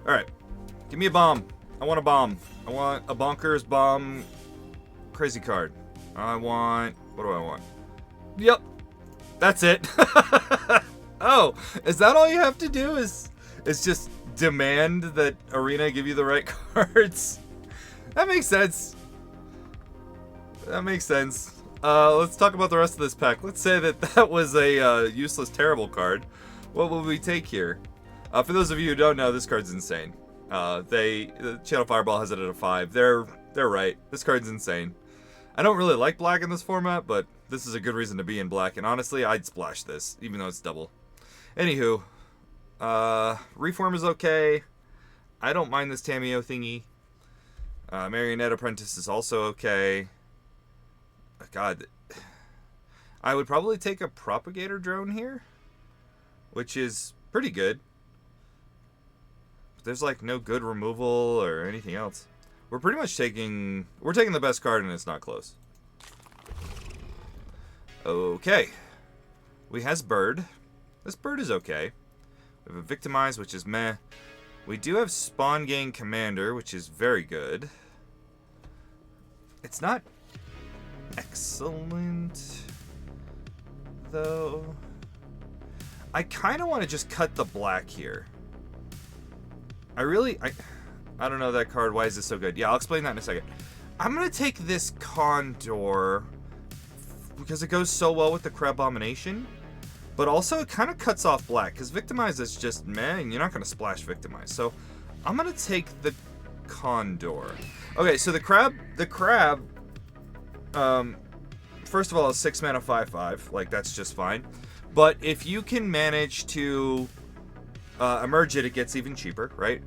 Alright. Give me a bomb. I want a bomb. I want a bonkers bomb crazy card. I want... What do I want? Yep. That's it. Oh, is that all you have to do is just demand that Arena give you the right cards? That makes sense. That makes sense. Let's talk about the rest of this pack. Let's say that was a useless, terrible card. What will we take here? For those of you who don't know, this card's insane. The Channel Fireball has it at a 5. They're right. This card's insane. I don't really like black in this format, but this is a good reason to be in black. And honestly, I'd splash this, even though it's double. Anywho, Reform is okay. I don't mind this Tameo thingy. Marionette Apprentice is also okay. God, I would probably take a Propagator Drone here, which is pretty good. But there's like no good removal or anything else. We're pretty much taking the best card, and it's not close. Okay, we has Bird. This Bird is okay. We have a Victimize, which is meh. We do have Spawn Gang Commander, which is very good. It's not excellent, though. I kind of want to just cut the black here. I don't know that card. Why is this so good? Yeah, I'll explain that in a second. I'm going to take this Condor because it goes so well with the Crabonination, but also it kind of cuts off black because Victimize is just meh, and you're not going to splash Victimize. So I'm going to take the Condor. Okay, so the crab, first of all, is 6 mana 5/5. Like, that's just fine. But if you can manage to emerge it, it gets even cheaper, right?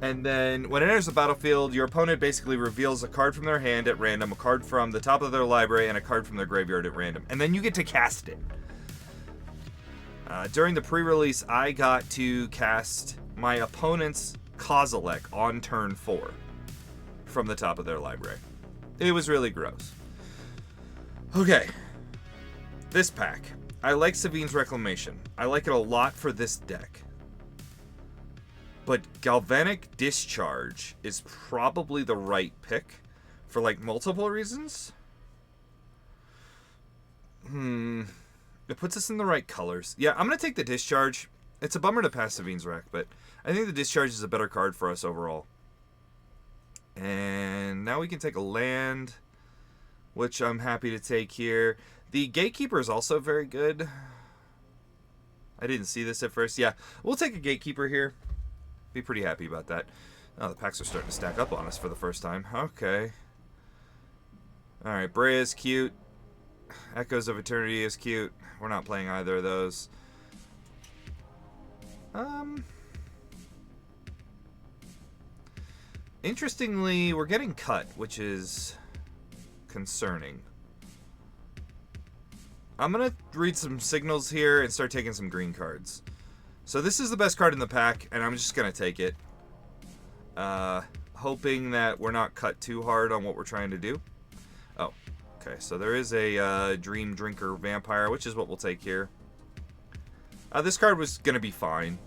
And then when it enters the battlefield, your opponent basically reveals a card from their hand at random, a card from the top of their library, and a card from their graveyard at random. And then you get to cast it. During the pre-release, I got to cast my opponent's Kozilek on turn 4 from the top of their library. It was really gross. Okay. This pack. I like Savine's Reclamation. I like it a lot for this deck. But Galvanic Discharge is probably the right pick for, like, multiple reasons. It puts us in the right colors. Yeah, I'm going to take the Discharge. It's a bummer to pass Savine's Rec, but I think the Discharge is a better card for us overall. And now we can take a land, which I'm happy to take here. The Gatekeeper is also very good. I didn't see this at first. Yeah, we'll take a Gatekeeper here. Be pretty happy about that. Oh, the packs are starting to stack up on us for the first time. Okay. Alright, Brea is cute. Echoes of Eternity is cute. We're not playing either of those. Interestingly, we're getting cut, which is concerning. I'm going to read some signals here and start taking some green cards. So this is the best card in the pack, and I'm just going to take it. Hoping that we're not cut too hard on what we're trying to do. Oh, okay. So there is a Dream Drinker Vampire, which is what we'll take here. This card was going to be fine.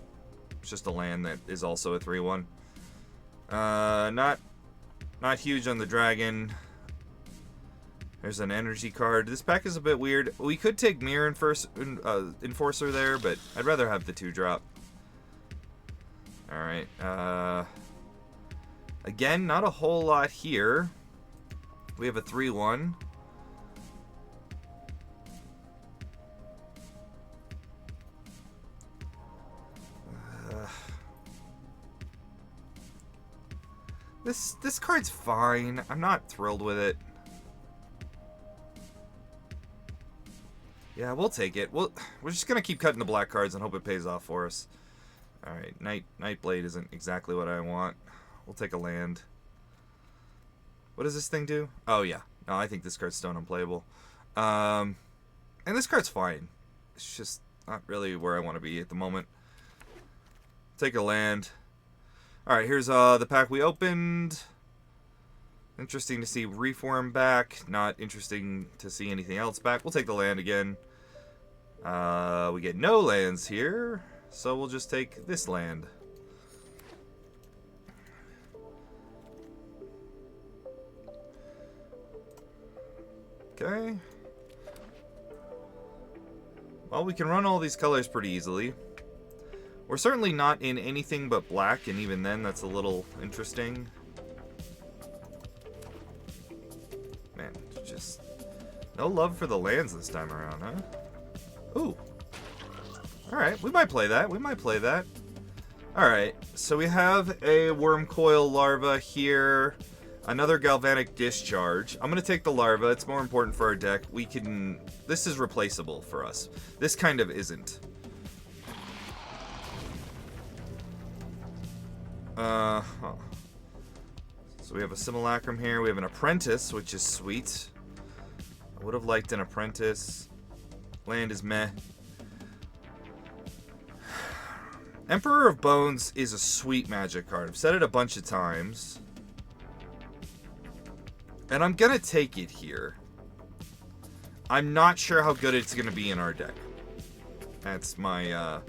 It's just a land that is also a 3/1. Not huge on the Dragon. There's an energy card. This pack is a bit weird. We could take Mirror Enforcer there, but I'd rather have the 2-drop. Alright. Again, not a whole lot here. We have a 3/1. This card's fine. I'm not thrilled with it. Yeah, we'll take it. We're just gonna keep cutting the black cards and hope it pays off for us. All right, Nightblade isn't exactly what I want. We'll take a land. What does this thing do? Oh yeah, no, I think this card's stone unplayable. And this card's fine. It's just not really where I want to be at the moment. Take a land. All right, here's the pack we opened. Interesting to see Reform back. Not interesting to see anything else back. We'll take the land again. We get no lands here, so we'll just take this land. Okay. Well, we can run all these colors pretty easily. We're certainly not in anything but black, and even then, that's a little interesting. Man, just no love for the lands this time around, huh? Ooh. Alright, we might play that. We might play that. Alright, so we have a worm coil larva here. Another galvanic discharge. I'm going to take the larva. It's more important for our deck. We can... This is replaceable for us. This kind of isn't. So we have a simulacrum here. We have an apprentice, which is sweet. I would have liked an apprentice. Land is meh. Emperor of Bones is a sweet magic card. I've said it a bunch of times. And I'm going to take it here. I'm not sure how good it's going to be in our deck. That's my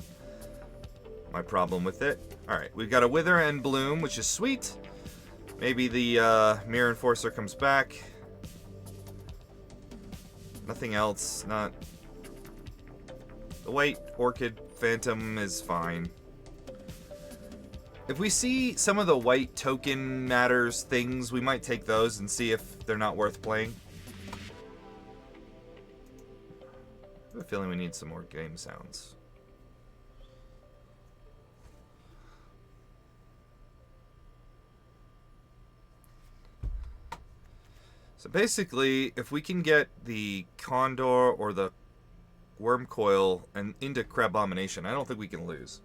my problem with it. Alright, we've got a Wither and Bloom, which is sweet. Maybe the Mirror Enforcer comes back. Nothing else. Not... The White Orchid Phantom is fine. If we see some of the white token matters things, we might take those and see if they're not worth playing. I have a feeling we need some more game sounds. So basically, if we can get the Condor or the Worm Coil and into Crabonination, I don't think we can lose.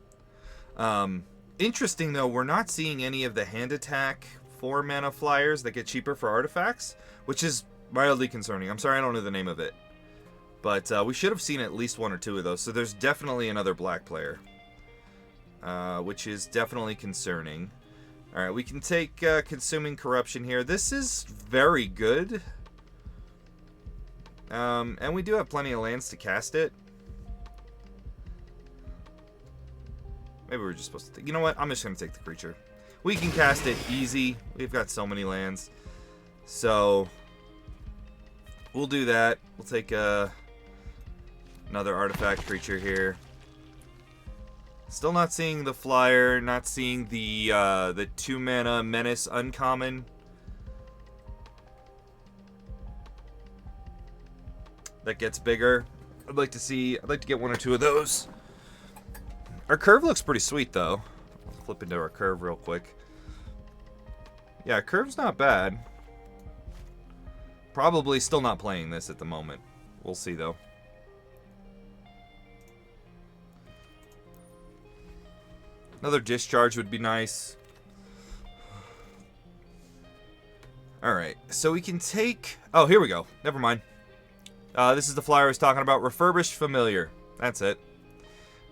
Interesting, though, we're not seeing any of the hand attack 4-mana flyers that get cheaper for artifacts, which is mildly concerning. I'm sorry I don't know the name of it. But we should have seen at least 1 or 2 of those. So there's definitely another black player, which is definitely concerning. Alright, we can take Consuming Corruption here. This is very good. And we do have plenty of lands to cast it. Maybe we're just supposed to take... You know what? I'm just going to take the creature. We can cast it easy. We've got so many lands. So, we'll do that. We'll take another artifact creature here. Still not seeing the flyer. Not seeing the 2-mana Menace uncommon. That gets bigger. I'd like to get 1 or 2 of those. Our curve looks pretty sweet, though. Let's flip into our curve real quick. Yeah, curve's not bad. Probably still not playing this at the moment. We'll see, though. Another discharge would be nice. Alright, so we can take... Oh, here we go. Never mind. This is the flyer I was talking about. Refurbished Familiar. That's it.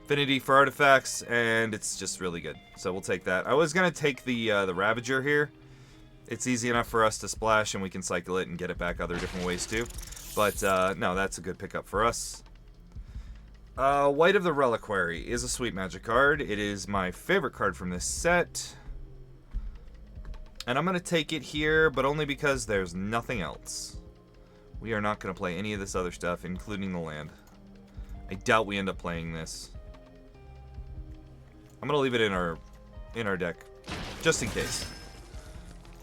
Affinity for artifacts, and it's just really good. So we'll take that. I was going to take the Ravager here. It's easy enough for us to splash, and we can cycle it and get it back other different ways too. But, no, that's a good pickup for us. White of the Reliquary is a sweet magic card. It is my favorite card from this set. And I'm going to take it here, but only because there's nothing else. We are not going to play any of this other stuff, including the land. I doubt we end up playing this. I'm going to leave it in our deck, just in case.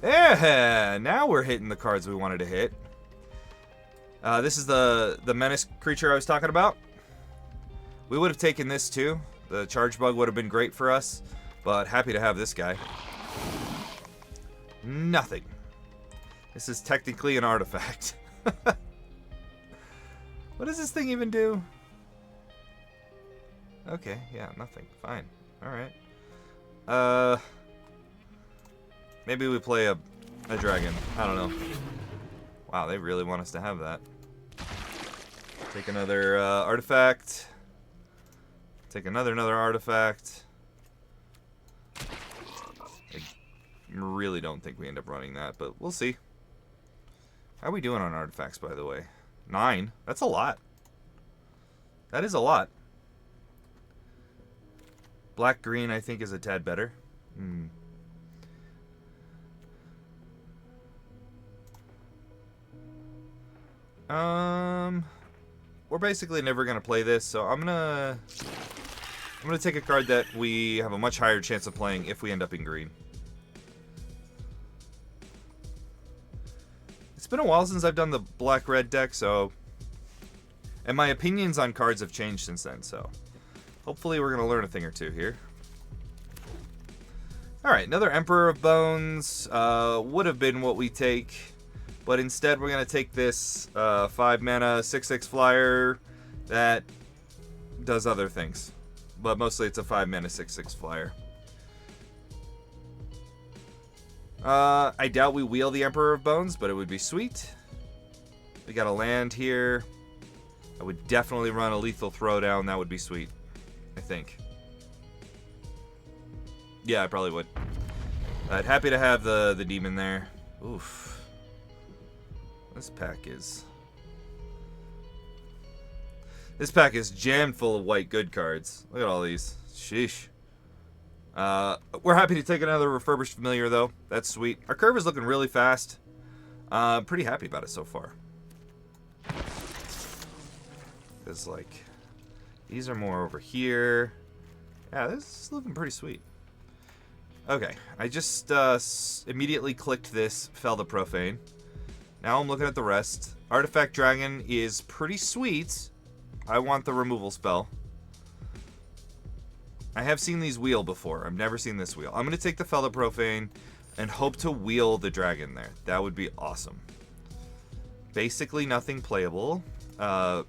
Yeah, now we're hitting the cards we wanted to hit. This is the Menace creature I was talking about. We would have taken this too. The Charge Bug would have been great for us, but happy to have this guy. Nothing. This is technically an artifact. What does this thing even do? Okay, yeah, nothing. Fine. Alright. Maybe we play a dragon. I don't know. Wow, they really want us to have that. Take another artifact. Take another artifact. I really don't think we end up running that, but we'll see. How are we doing on artifacts, by the way? 9? That's a lot. That is a lot. Black-green, I think, is a tad better. We're basically never gonna play this, so I'm gonna take a card that we have a much higher chance of playing if we end up in green. It's been a while since I've done the black-red deck, so... And my opinions on cards have changed since then, so... Hopefully we're gonna learn a thing or two here. Alright, another Emperor of Bones. Would have been what we take. But instead we're gonna take this 5-mana 6/6 flyer that does other things. But mostly it's a 5-mana 6/6 flyer. I doubt we wheel the Emperor of Bones, but it would be sweet. We got a land here. I would definitely run a Lethal Throwdown. That would be sweet, I think. Yeah, I probably would. Happy to have the demon there. Oof. This pack is jammed full of white good cards. Look at all these. Sheesh. We're happy to take another refurbished familiar, though. That's sweet. Our curve is looking really fast. Pretty happy about it so far. Because, like, these are more over here. Yeah, this is looking pretty sweet. Okay, I just immediately clicked this, fell the Profane. Now I'm looking at the rest. Artifact Dragon is pretty sweet. I want the removal spell. I have seen these wheel before. I've never seen this wheel. I'm going to take the Fellow Profane and hope to wheel the dragon there. That would be awesome. Basically nothing playable for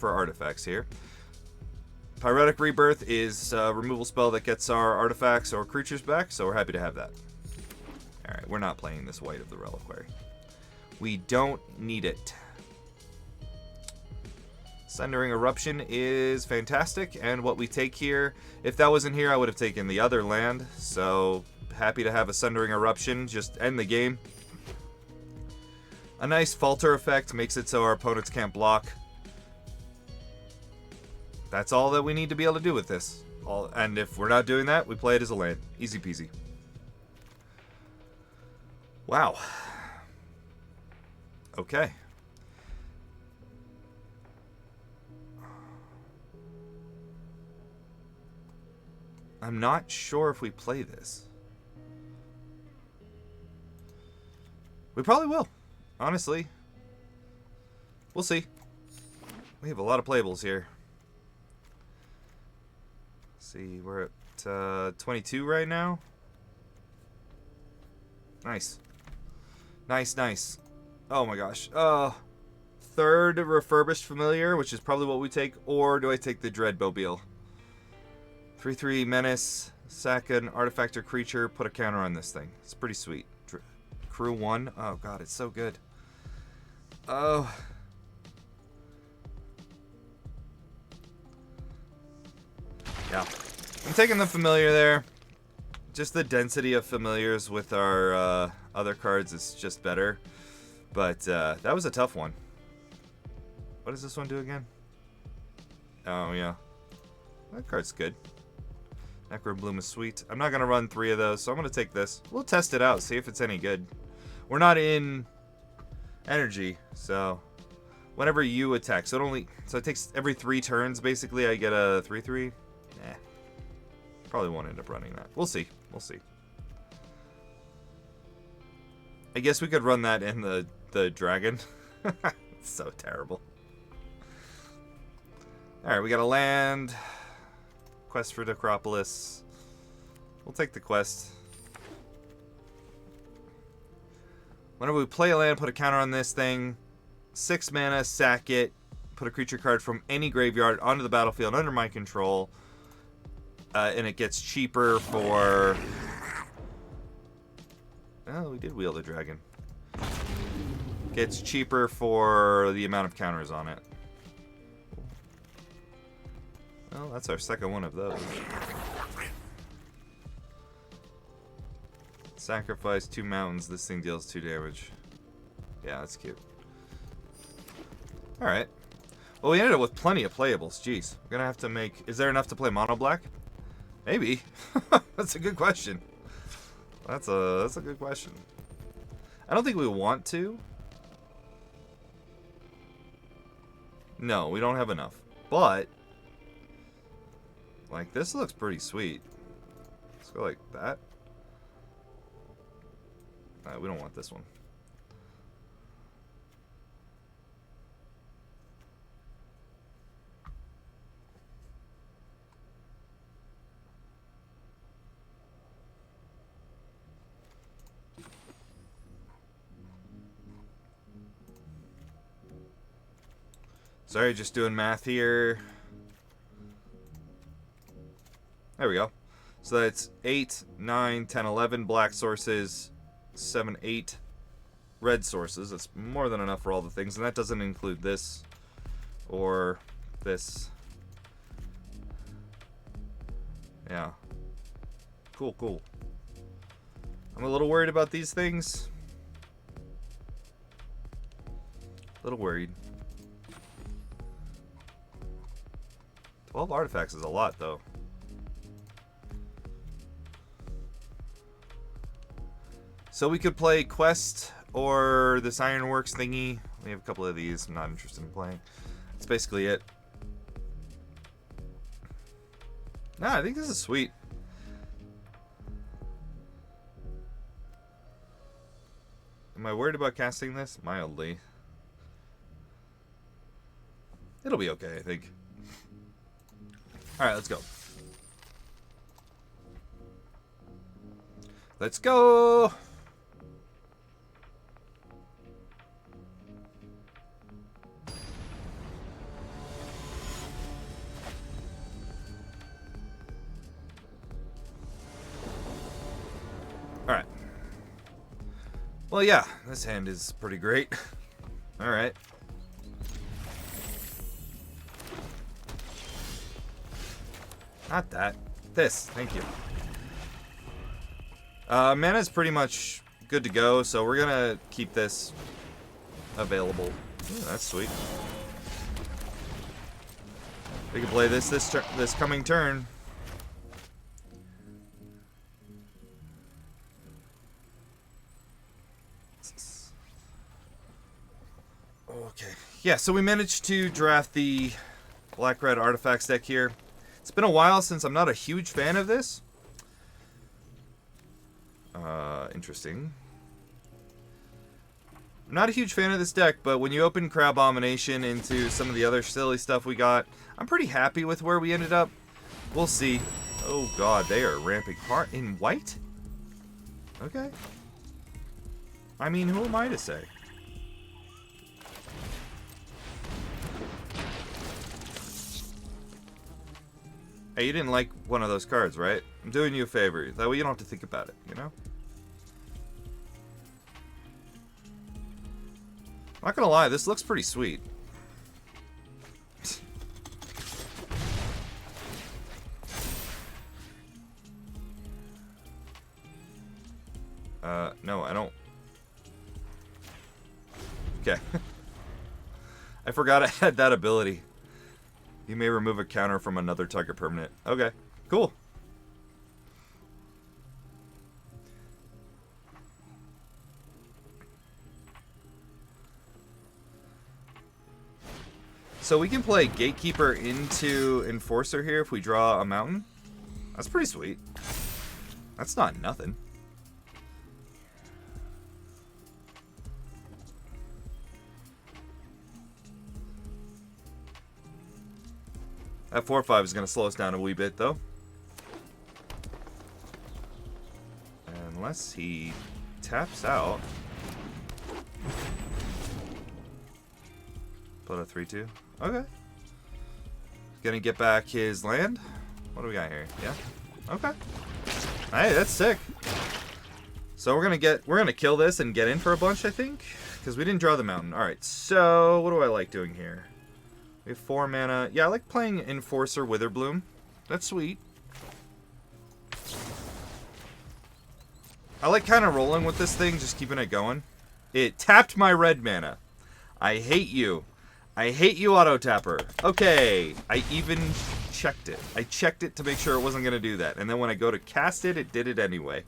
artifacts here. Pyretic Rebirth is a removal spell that gets our artifacts or creatures back, so we're happy to have that. Alright, we're not playing this White of the Reliquary. We don't need it. Sundering Eruption is fantastic, and what we take here, if that wasn't here, I would have taken the other land, so happy to have a Sundering Eruption, just end the game. A nice Falter effect makes it so our opponents can't block. That's all that we need to be able to do with this. And if we're not doing that, we play it as a land. Easy peasy. Wow. Okay. I'm not sure if we play this. We probably will. Honestly. We'll see. We have a lot of playables here. Let's see, we're at 22 right now. Nice. Nice, nice. Oh my gosh. Third refurbished familiar, which is probably what we take, or do I take the Dreadmobile? 3/3 menace, sack an artifact or creature, put a counter on this thing. It's pretty sweet. Crew 1. Oh god, it's so good. Oh. Yeah. I'm taking the familiar there. Just the density of familiars with our other cards is just better. But that was a tough one. What does this one do again? Oh, yeah. That card's good. Necrobloom is sweet. I'm not going to run 3 of those, so I'm going to take this. We'll test it out, see if it's any good. We're not in energy, so whenever you attack. So it takes every 3 turns, basically, I get a 3/3. Nah. Probably won't end up running that. We'll see. We'll see. I guess we could run that in the dragon. It's so terrible. Alright, we got a land. Quest for Necropolis. We'll take the quest. Whenever we play a land, put a counter on this thing. 6 mana, sack it. Put a creature card from any graveyard onto the battlefield under my control. And it gets cheaper for... Oh, we did wheel the dragon. Gets cheaper for the amount of counters on it. Well, that's our second one of those. Sacrifice 2 mountains. This thing deals 2 damage. Yeah, that's cute. Alright. Well, we ended up with plenty of playables. Jeez. We're gonna have to make... Is there enough to play mono black? Maybe. That's a good question. That's a good question. I don't think we want to. No, we don't have enough. But, like, this looks pretty sweet. Let's go like that. We don't want this one. Sorry, just doing math here. There we go. So that's 8, 9, 10, 11 black sources, 7, 8 red sources. That's more than enough for all the things. And that doesn't include this or this. Yeah. Cool, cool. I'm a little worried about these things. A little worried. 12 artifacts is a lot, though. So we could play Quest or this Ironworks thingy. We have a couple of these I'm not interested in playing. That's basically it. Nah, I think this is sweet. Am I worried about casting this? Mildly. It'll be okay, I think. Alright, let's go. Let's go! Alright. Well, yeah, this hand is pretty great. Alright. Not that. This. Thank you. Mana's pretty much good to go, so we're gonna keep this available. Ooh, that's sweet. We can play this coming turn. Okay. Yeah, so we managed to draft the black-red artifacts deck here. It's been a while since I'm not a huge fan of this. Interesting. I'm not a huge fan of this deck, but when you open Crabonination into some of the other silly stuff we got, I'm pretty happy with where we ended up. We'll see. Oh god, they are ramping hard. In white? Okay. I mean, who am I to say? Hey, you didn't like one of those cards, right? I'm doing you a favor. That way you don't have to think about it, you know? Not gonna lie, this looks pretty sweet. No, I don't. Okay. I forgot I had that ability. You may remove a counter from another target permanent. Okay, cool. So we can play Gatekeeper into Enforcer here if we draw a mountain. That's pretty sweet. That's not nothing. That 4/5 is going to slow us down a wee bit, though. Unless he taps out. Put a 3/2. Okay. Gonna get back his land. What do we got here? Yeah. Okay. Hey, that's sick. So we're gonna kill this and get in for a bunch, I think, because we didn't draw the mountain. All right. So what do I like doing here? We have 4 mana. Yeah, I like playing Enforcer Witherbloom. That's sweet. I like kind of rolling with this thing, just keeping it going. It tapped my red mana. I hate you. I hate you, Auto Tapper. Okay, I even checked it. I checked it to make sure it wasn't going to do that. And then when I go to cast it, it did it anyway.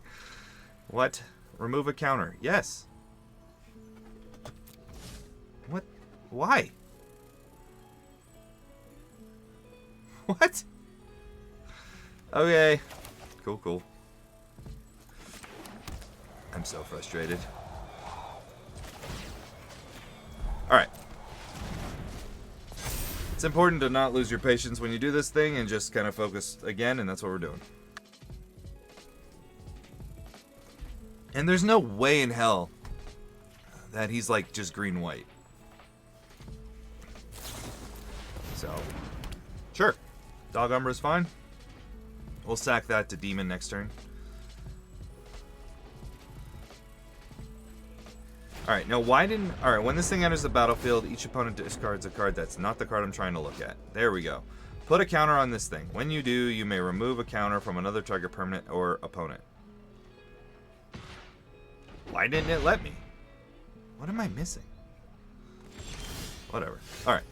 What? Remove a counter. Yes. What? Why? What? Okay. Cool, cool. I'm so frustrated. Alright. It's important to not lose your patience when you do this thing and just kind of focus again, and that's what we're doing. And there's no way in hell that he's like just green-white. So, sure. Dog Umbra is fine. We'll sack that to Demon next turn. Alright, now why didn't... Alright, when this thing enters the battlefield, each opponent discards a card that's not the card I'm trying to look at. There we go. Put a counter on this thing. When you do, you may remove a counter from another target permanent or opponent. Why didn't it let me? What am I missing? Whatever. Alright.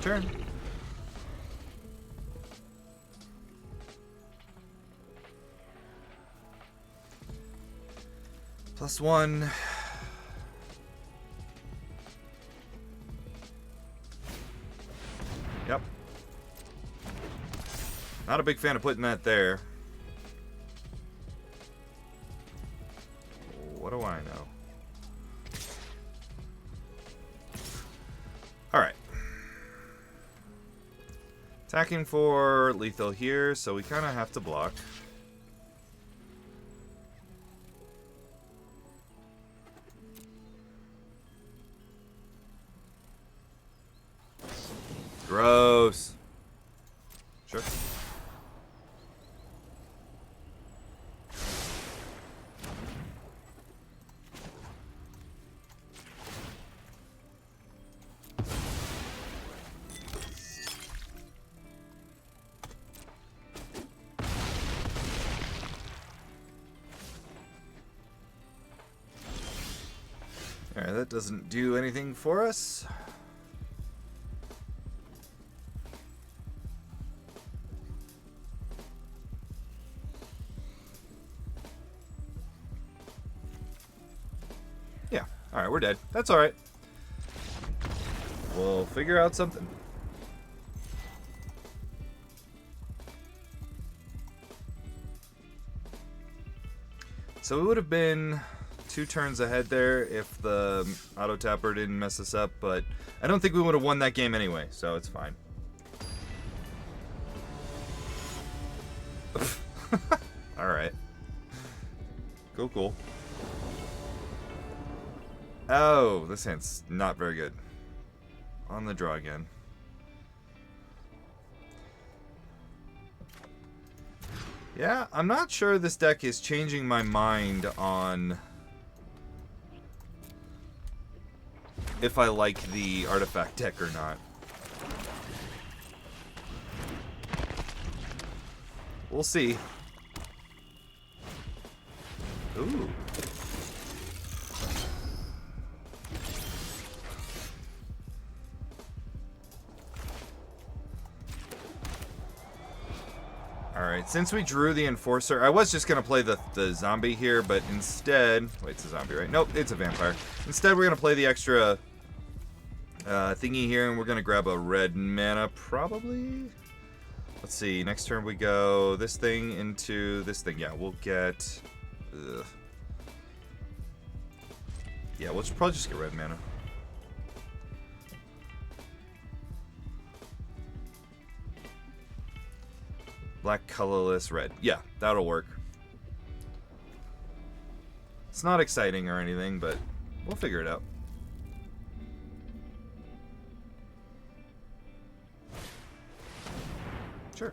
Turn. +1. Yep. Not a big fan of putting that there. What do I know? Alright. Attacking for lethal here, so we kind of have to block. Gross. Sure. Alright, that doesn't do anything for us. Yeah, alright, we're dead. That's alright. We'll figure out something. So it would have been 2 turns ahead there if the auto tapper didn't mess us up, but I don't think we would have won that game anyway, so it's fine. Alright. Cool, cool. Oh, this hand's not very good. On the draw again. Yeah, I'm not sure this deck is changing my mind on if I like the artifact deck or not. We'll see. Ooh. Alright, since we drew the Enforcer, I was just going to play the zombie here, but instead... Wait, it's a zombie, right? Nope, it's a vampire. Instead, we're going to play the extra thingy here, and we're going to grab a red mana, probably? Let's see, next turn we go this thing into this thing. Yeah, we'll get... Ugh. Yeah, we'll probably just get red mana. Black, colorless, red. Yeah, that'll work. It's not exciting or anything, but we'll figure it out. Sure.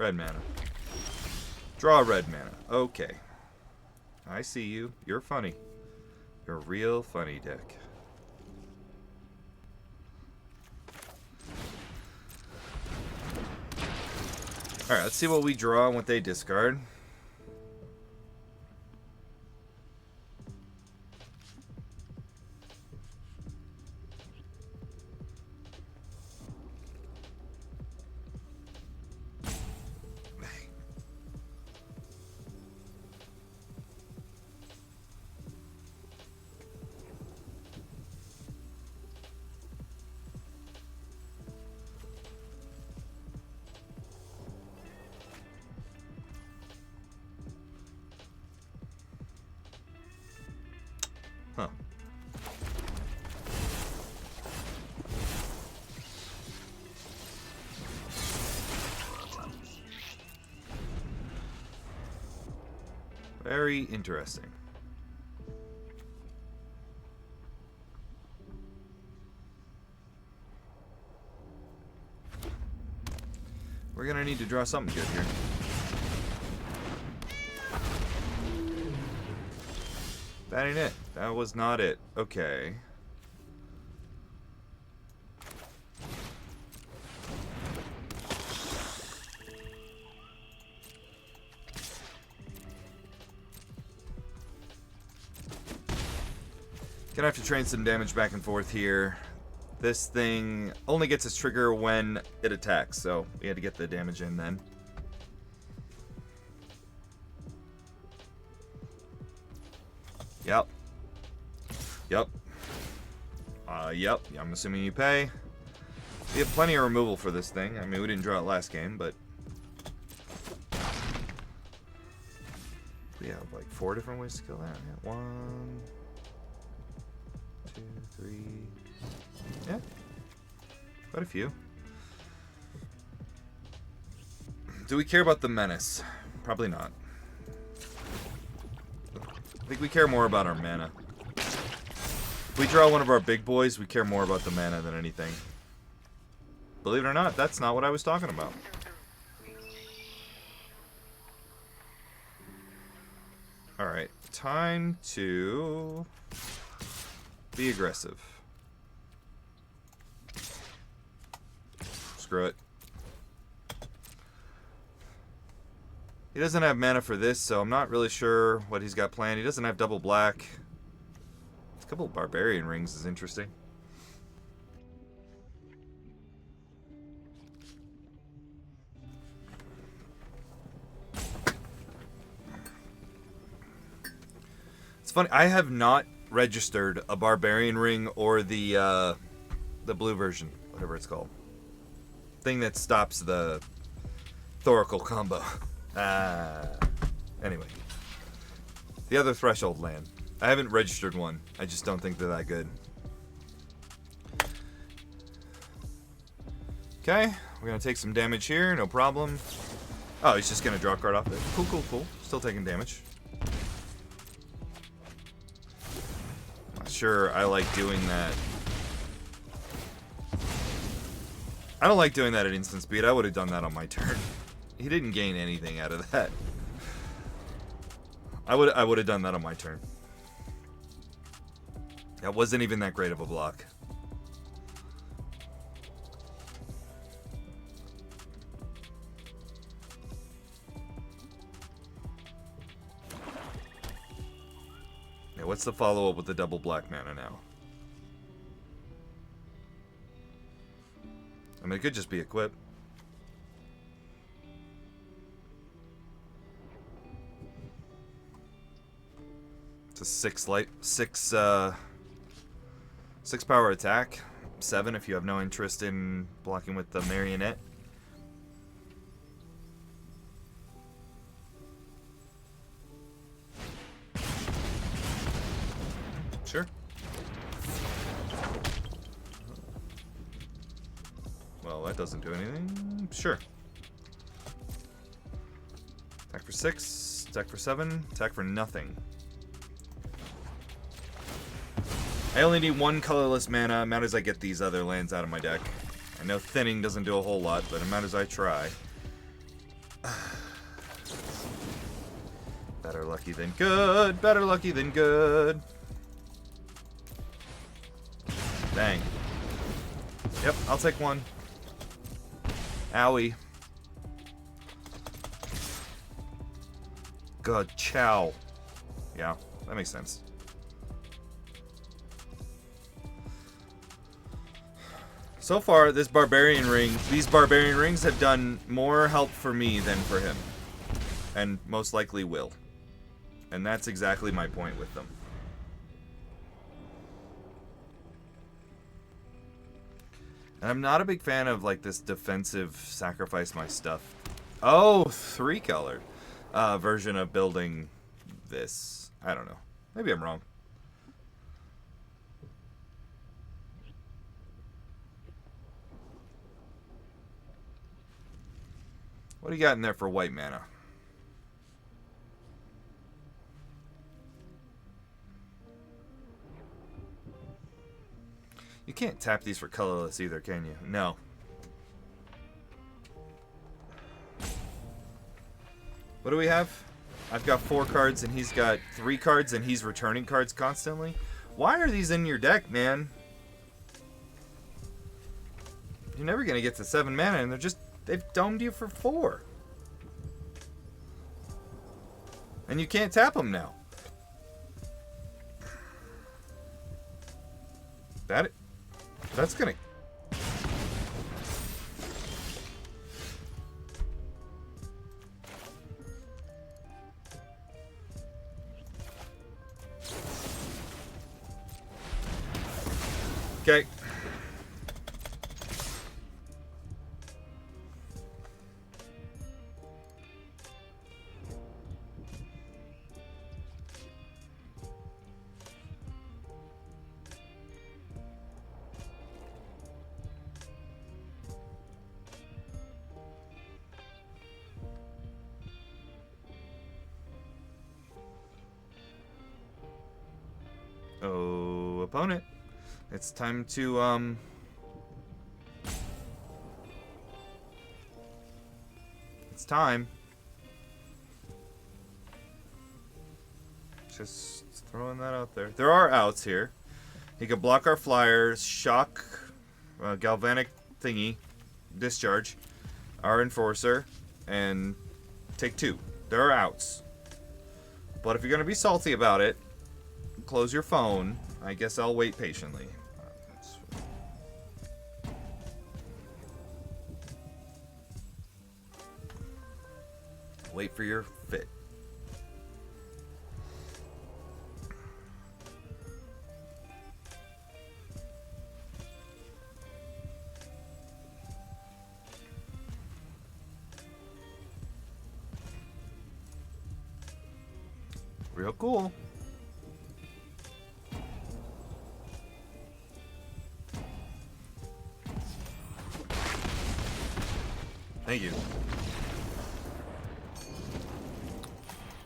Red mana. Draw red mana. Okay. I see you. You're funny. You're a real funny deck. Alright, let's see what we draw and what they discard. Huh. Very interesting. We're gonna need to draw something good here. That ain't it. That was not it. Okay. Gonna have to train some damage back and forth here. This thing only gets its trigger when it attacks, so we had to get the damage in then. Yep. Yep. Yep. I'm assuming you pay. We have plenty of removal for this thing. I mean, we didn't draw it last game, but we have like 4 different ways to kill that. Yeah. 1, 2, 3. Yeah. Quite a few. Do we care about the menace? Probably not. I think we care more about our mana. If we draw one of our big boys, we care more about the mana than anything. Believe it or not, that's not what I was talking about. Alright, time to be aggressive. Screw it. He doesn't have mana for this, so I'm not really sure what he's got planned. He doesn't have double black. A couple of barbarian rings is interesting. It's funny, I have not registered a barbarian ring or the blue version, whatever it's called. Thing that stops the Thoracle combo. Anyway. The other Threshold land. I haven't registered one. I just don't think they're that good. Okay, we're gonna take some damage here, no problem. Oh, he's just gonna draw a card off it. Cool, cool, cool. Still taking damage. Not sure I like doing that. I don't like doing that at instant speed. I would have done that on my turn. He didn't gain anything out of that. I would have done that on my turn. That wasn't even that great of a block. Yeah, what's the follow-up with the double black mana now? I mean, it could just be equip. It's a 6 power attack. 7 if you have no interest in blocking with the marionette. Sure. Well, that doesn't do anything. Sure. Attack for 6, attack for 7, attack for nothing. I only need 1 colorless mana. It matters I get these other lands out of my deck. I know thinning doesn't do a whole lot, but it matters I try. lucky than good. Better lucky than good. Dang. Yep, I'll take one. Owie. God, chow. Yeah, that makes sense. So far, these barbarian rings have done more help for me than for him. And most likely will. And that's exactly my point with them. And I'm not a big fan of like this defensive sacrifice my stuff. Oh, 3-color version of building this. I don't know. Maybe I'm wrong. What do you got in there for white mana? You can't tap these for colorless either, can you? No. What do we have? I've got 4 cards and he's got 3 cards and he's returning cards constantly. Why are these in your deck, man? You're never gonna get to 7 mana and they've domed you for 4. And you can't tap them now. That's gonna... Okay. Oh, opponent. It's time to, It's time. Just throwing that out there. There are outs here. He could block our flyers, shock, galvanic thingy, discharge, our enforcer, and take 2. There are outs. But if you're going to be salty about it, close your phone. I guess I'll wait patiently. Wait for your fit. Real cool. Thank you.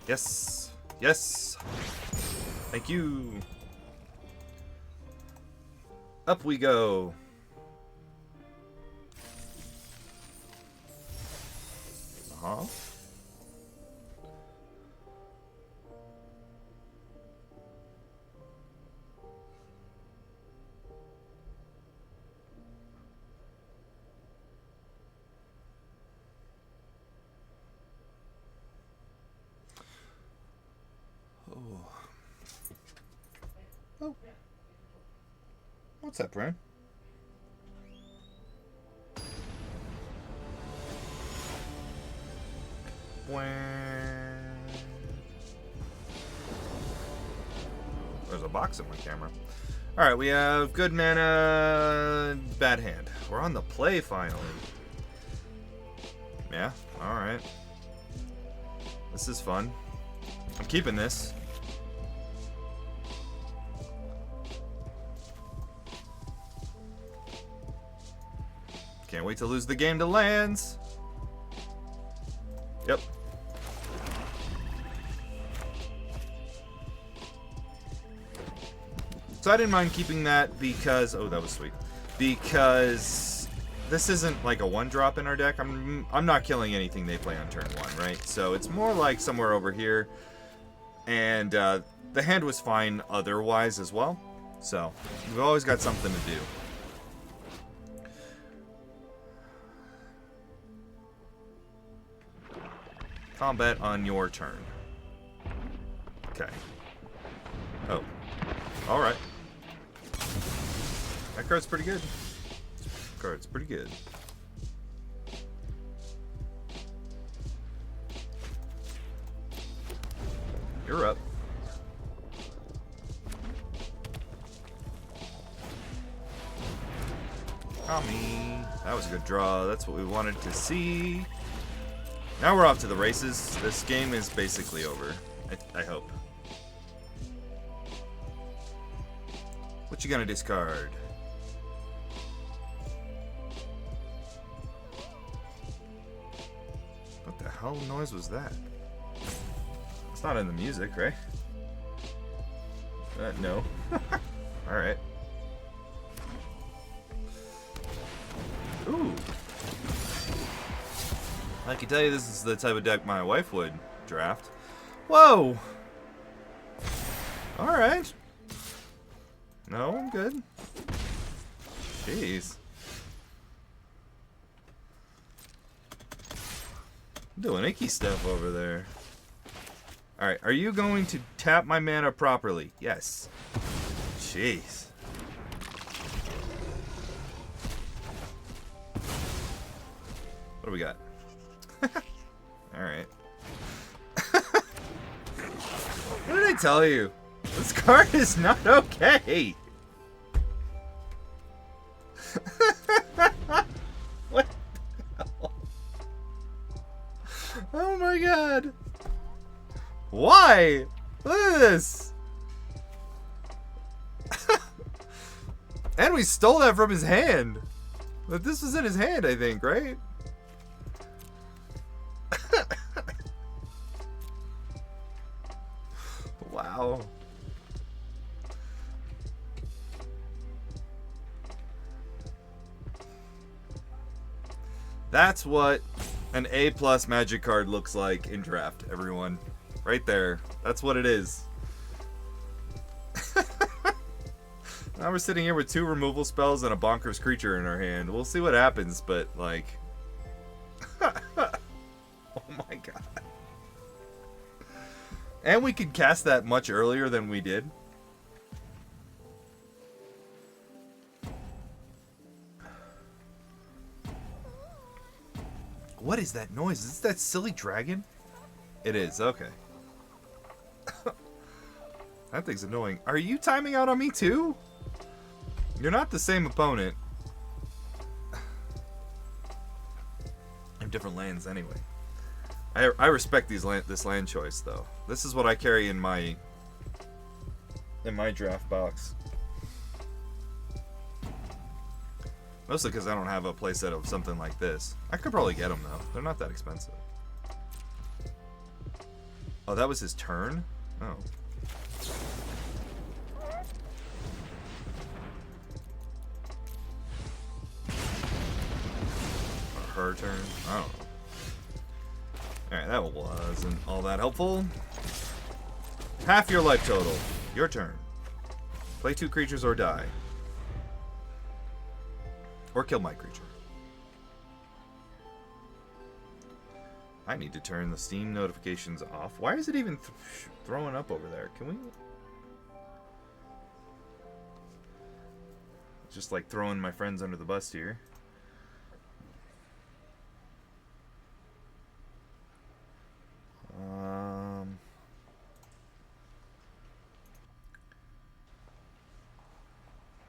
Yes. Yes. Thank you. Up we go. Uh-huh. Oh. What's up, Brian? There's a box in my camera. Alright, we have good mana, bad hand. We're on the play finally. Yeah, alright. This is fun. I'm keeping this. Can't wait to lose the game to lands. Yep. So I didn't mind keeping that because... Oh, that was sweet. Because this isn't like a 1-drop in our deck. I'm not killing anything they play on turn 1, right? So it's more like somewhere over here. And the hand was fine otherwise as well. So, we've always got something to do. Combat on your turn. Okay. Oh. Alright. That card's pretty good. Card's pretty good. You're up. Tommy. That was a good draw. That's what we wanted to see. Now we're off to the races. This game is basically over. I hope. What you gonna discard? What the hell noise was that? It's not in the music, right? No. Alright. Ooh. I can tell you this is the type of deck my wife would draft. Whoa! Alright. No, I'm good. Jeez. I'm doing icky stuff over there. Alright, are you going to tap my mana properly? Yes. Jeez. What do we got? Alright. What did I tell you? This card is not okay. What the hell? Oh my god. Why? Look at this. And we stole that from his hand. But this was in his hand, I think, right? Wow. That's what an A+ Magic card looks like in draft, everyone. Right there. That's what it is. Now we're sitting here with 2 removal spells and a bonkers creature in our hand. We'll see what happens, but like... Oh my god. And we could cast that much earlier than we did. What is that noise? Is that silly dragon? It is, okay. That thing's annoying. Are you timing out on me too? You're not the same opponent. I have different lands anyway. I respect this land choice though. This is what I carry in my draft box. Mostly because I don't have a playset of something like this. I could probably get them though. They're not that expensive. Oh, that was his turn? Oh. Or her turn? Oh. Alright, that wasn't all that helpful. Half your life total. Your turn. Play 2 creatures or die. Or kill my creature. I need to turn the Steam notifications off. Why is it even throwing up over there? Can we... Just like throwing my friends under the bus here.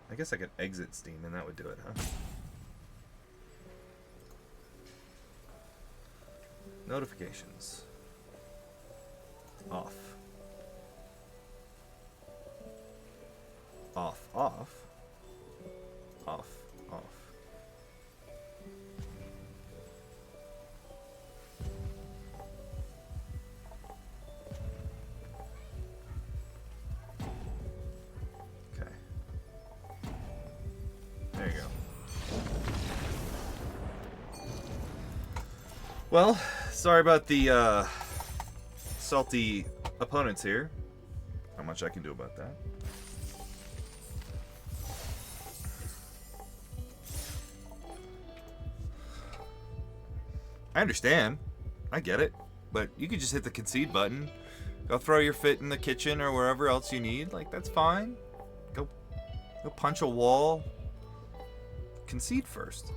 I guess I could exit Steam and that would do it, huh? Notifications. Off. Off, off. Off, off. Okay. There you go. Well, sorry about the salty opponents here. Not much I can do about that. I understand. I get it. But you could just hit the concede button. Go throw your fit in the kitchen or wherever else you need. Like, that's fine. Go punch a wall. Concede first.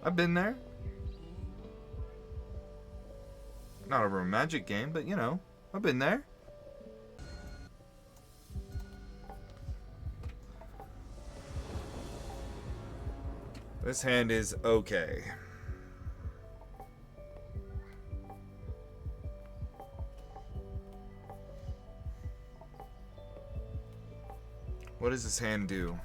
I've been there. Not over a Magic game, but you know, I've been there. This hand is okay. What does this hand do?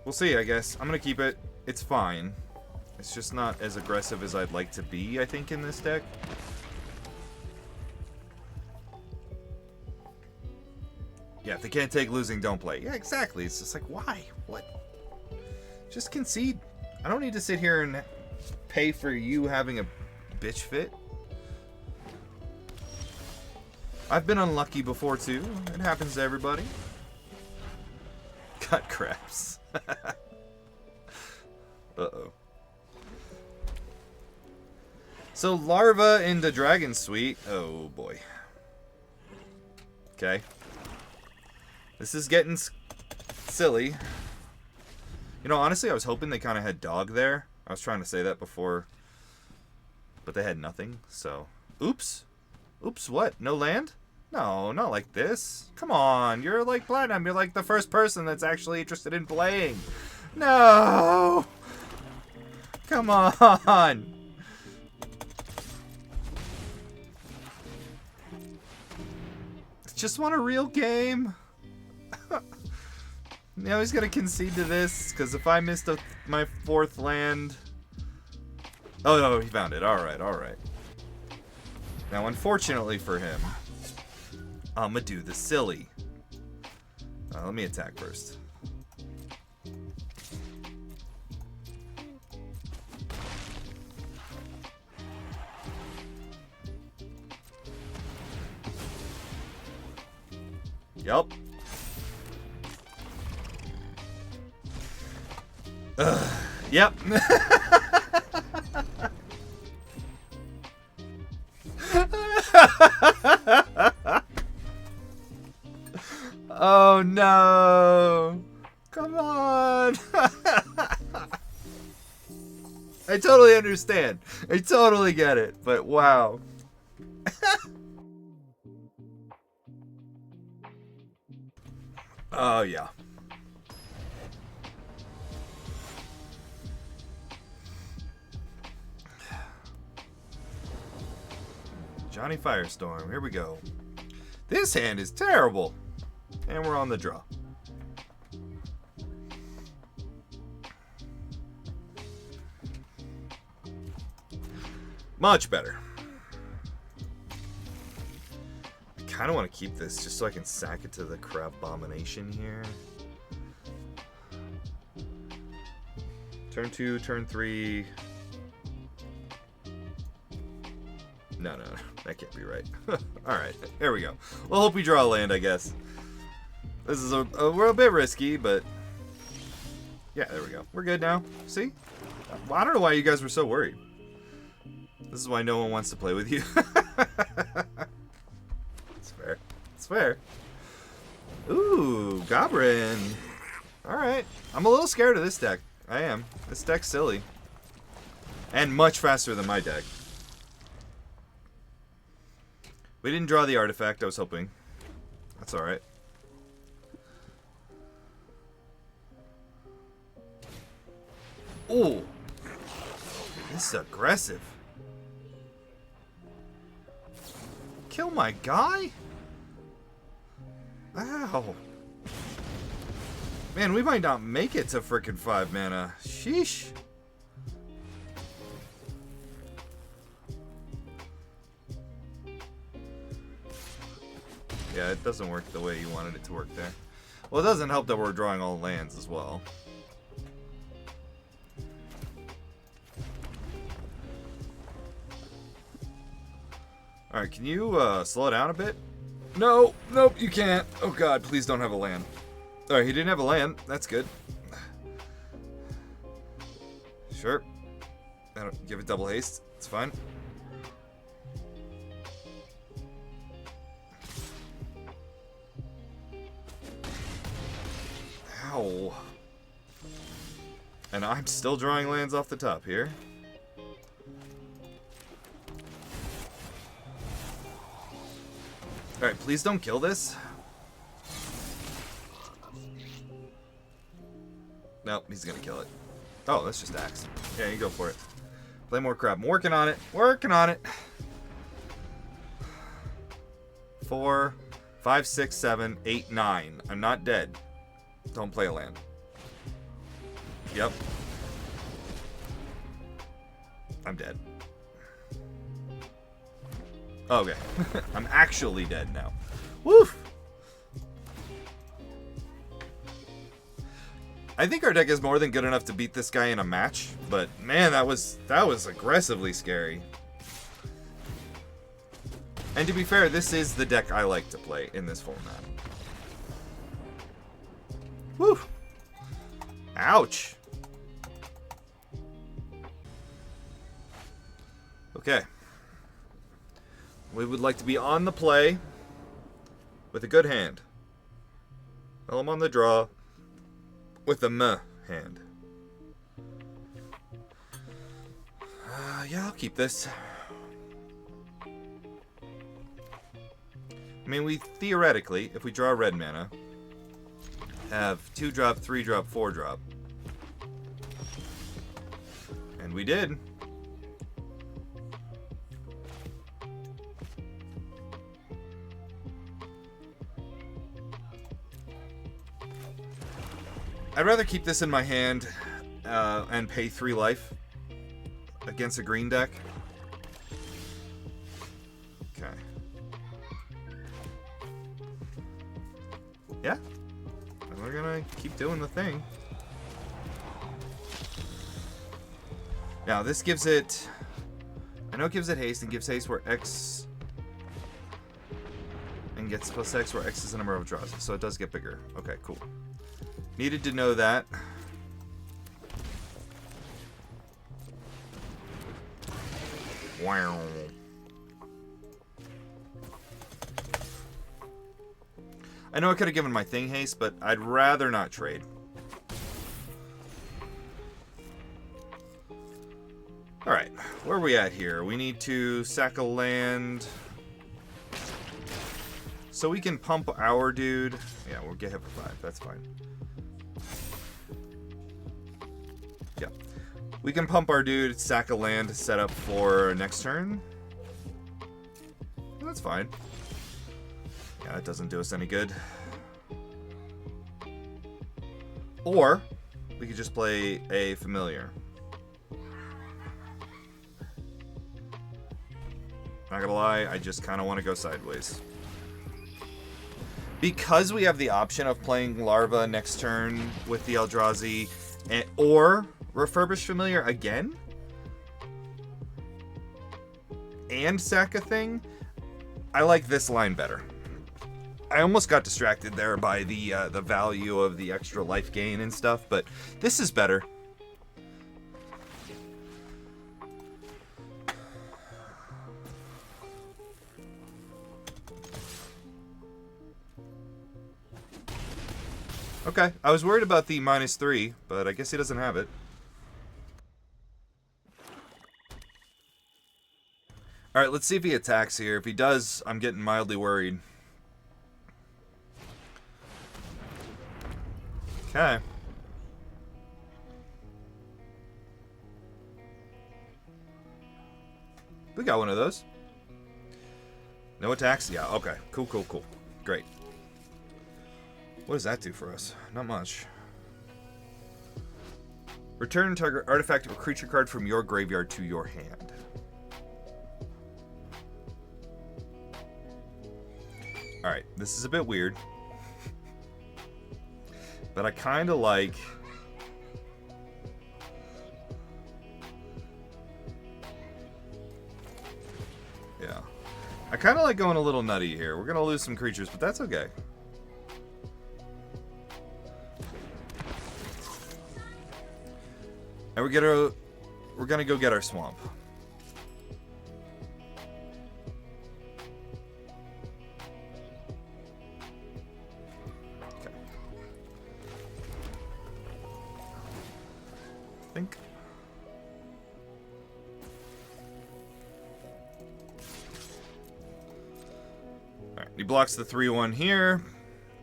We'll see, I guess. I'm gonna keep it. It's fine. It's just not as aggressive as I'd like to be, I think, in this deck. Yeah, if they can't take losing, don't play. Yeah, exactly. It's just like, why? What? Just concede. I don't need to sit here and pay for you having a bitch fit. I've been unlucky before, too. It happens to everybody. Cut crabs. Uh-oh. So, Larva in the Dragon Suite. Oh, boy. Okay. This is getting silly. You know, honestly, I was hoping they kind of had dog there. I was trying to say that before. But they had nothing, so... Oops. Oops, what? No land? No, not like this. Come on, you're like Platinum. You're like the first person that's actually interested in playing. No! Come on! Just want a real game. Now he's gonna concede to this, because if I missed my fourth land... Oh, no, he found it. Alright, alright. Now, unfortunately for him, I'm gonna do the silly. Let me attack first. Yup. Yep. Oh no. Come on. I totally understand. I totally get it. But wow. Oh yeah. Johnny Firestorm, here we go. This hand is terrible. And we're on the draw. Much better. I kind of want to keep this just so I can sack it to the Crabonination here. Turn 2, turn 3. No, that can't be right. Alright, there we go. We'll hope we draw a land, I guess. This is we're a bit risky, but... Yeah, there we go. We're good now. See? Well, I don't know why you guys were so worried. This is why no one wants to play with you. It's fair. It's fair. Ooh, Goblin. Alright. I'm a little scared of this deck. I am. This deck's silly. And much faster than my deck. We didn't draw the artifact, I was hoping. That's alright. Ooh. This is aggressive. Kill my guy? Ow. Man, we might not make it to frickin' 5 mana. Sheesh. Yeah, it doesn't work the way you wanted it to work there. Well, it doesn't help that we're drawing all lands as well. Alright, can you slow down a bit? No, nope, you can't. Oh god, please don't have a land. Alright, he didn't have a land. That's good. Sure. I don't give it double haste. It's fine. Ow. And I'm still drawing lands off the top here. Alright, please don't kill this. Nope, he's gonna kill it. Oh, that's just axe. Yeah, you go for it. Play more crap. I'm working on it. Working on it. 4, 5, 6, 7, 8, 9. I'm not dead. Don't play a land. Yep. I'm dead. Oh, okay. I'm actually dead now. Woof! I think our deck is more than good enough to beat this guy in a match, but man, that was aggressively scary. And to be fair, this is the deck I like to play in this format. Woo! Ouch! Okay. We would like to be on the play with a good hand. Well, I'm on the draw with a meh hand. Yeah, I'll keep this. I mean, we theoretically, if we draw red mana, have 2-drop, 3-drop, 4-drop. And we did. I'd rather keep this in my hand and pay 3 life against a green deck. Okay. Yeah. And we're gonna keep doing the thing. Now, this gives it... I know it gives it haste, and gives haste where X... and gets plus X where X is the number of draws. So it does get bigger. Okay, cool. Needed to know that. Wow. I know I could have given my thing haste, but I'd rather not trade. Alright, where are we at here? We need to sack a land so we can pump our dude. Yeah, we'll get hit for 5. That's fine. Yeah. We can pump our dude, sack a land to set up for next turn. That's fine. Yeah, that doesn't do us any good. Or we could just play a familiar. Not gonna lie, I just kind of want to go sideways. Because we have the option of playing Larva next turn with the Eldrazi, or Refurbished Familiar again, and sack a thing, I like this line better. I almost got distracted there by the value of the extra life gain and stuff, but this is better. Okay, I was worried about the -3, but I guess he doesn't have it. Alright, let's see if he attacks here. If he does, I'm getting mildly worried. Okay. We got one of those. No attacks? Yeah, okay. Cool, cool, cool. Great. What does that do for us? Not much. Return target artifact or creature card from your graveyard to your hand. Alright, this is a bit weird. But I kind of like... Yeah. I kind of like going a little nutty here. We're going to lose some creatures, but that's okay. And we're gonna go get our swamp. Okay. I think. Alright, he blocks the 3/1 here.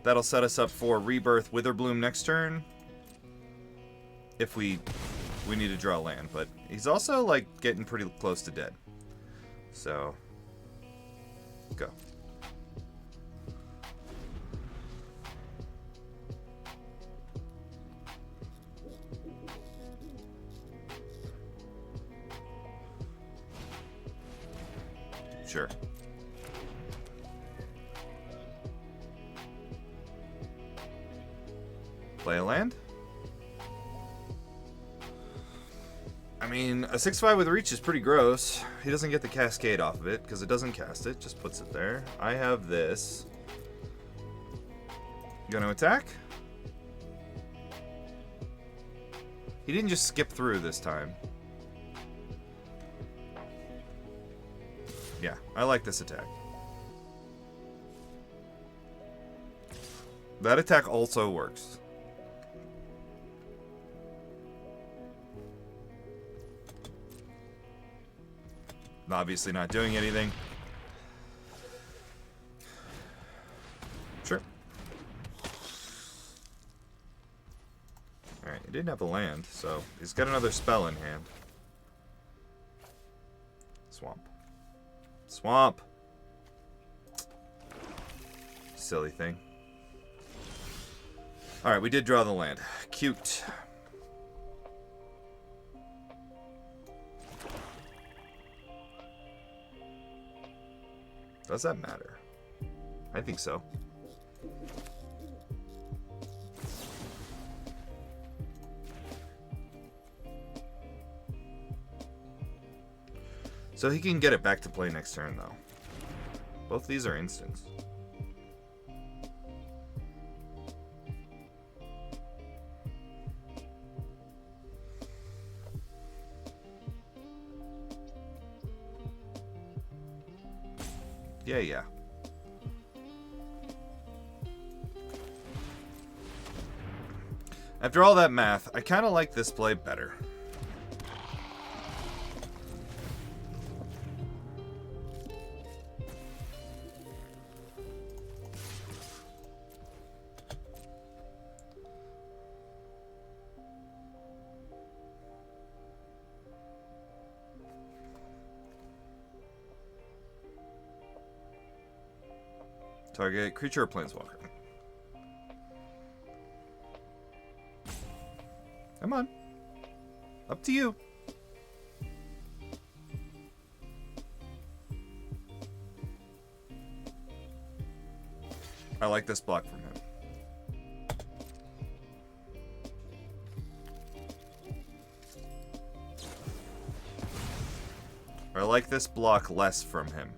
That'll set us up for Rebirth Witherbloom next turn. If we need to draw land, but he's also like getting pretty close to dead. So go. Sure. Play a land? I mean, a 6/5 with reach is pretty gross. He doesn't get the cascade off of it because it doesn't cast it, just puts it there. I have this. Gonna attack? He didn't just skip through this time. Yeah, I like this attack. That attack also works. Obviously not doing anything. Sure. Alright, he didn't have a land, so he's got another spell in hand. Swamp. Swamp! Silly thing. Alright, we did draw the land. Cute. Does that matter? I think so. So he can get it back to play next turn, though. Both these are instants. Yeah. After all that math, I kind of like this play better. Target creature or planeswalker. Come on. Up to you. I like this block from him. I like this block less from him.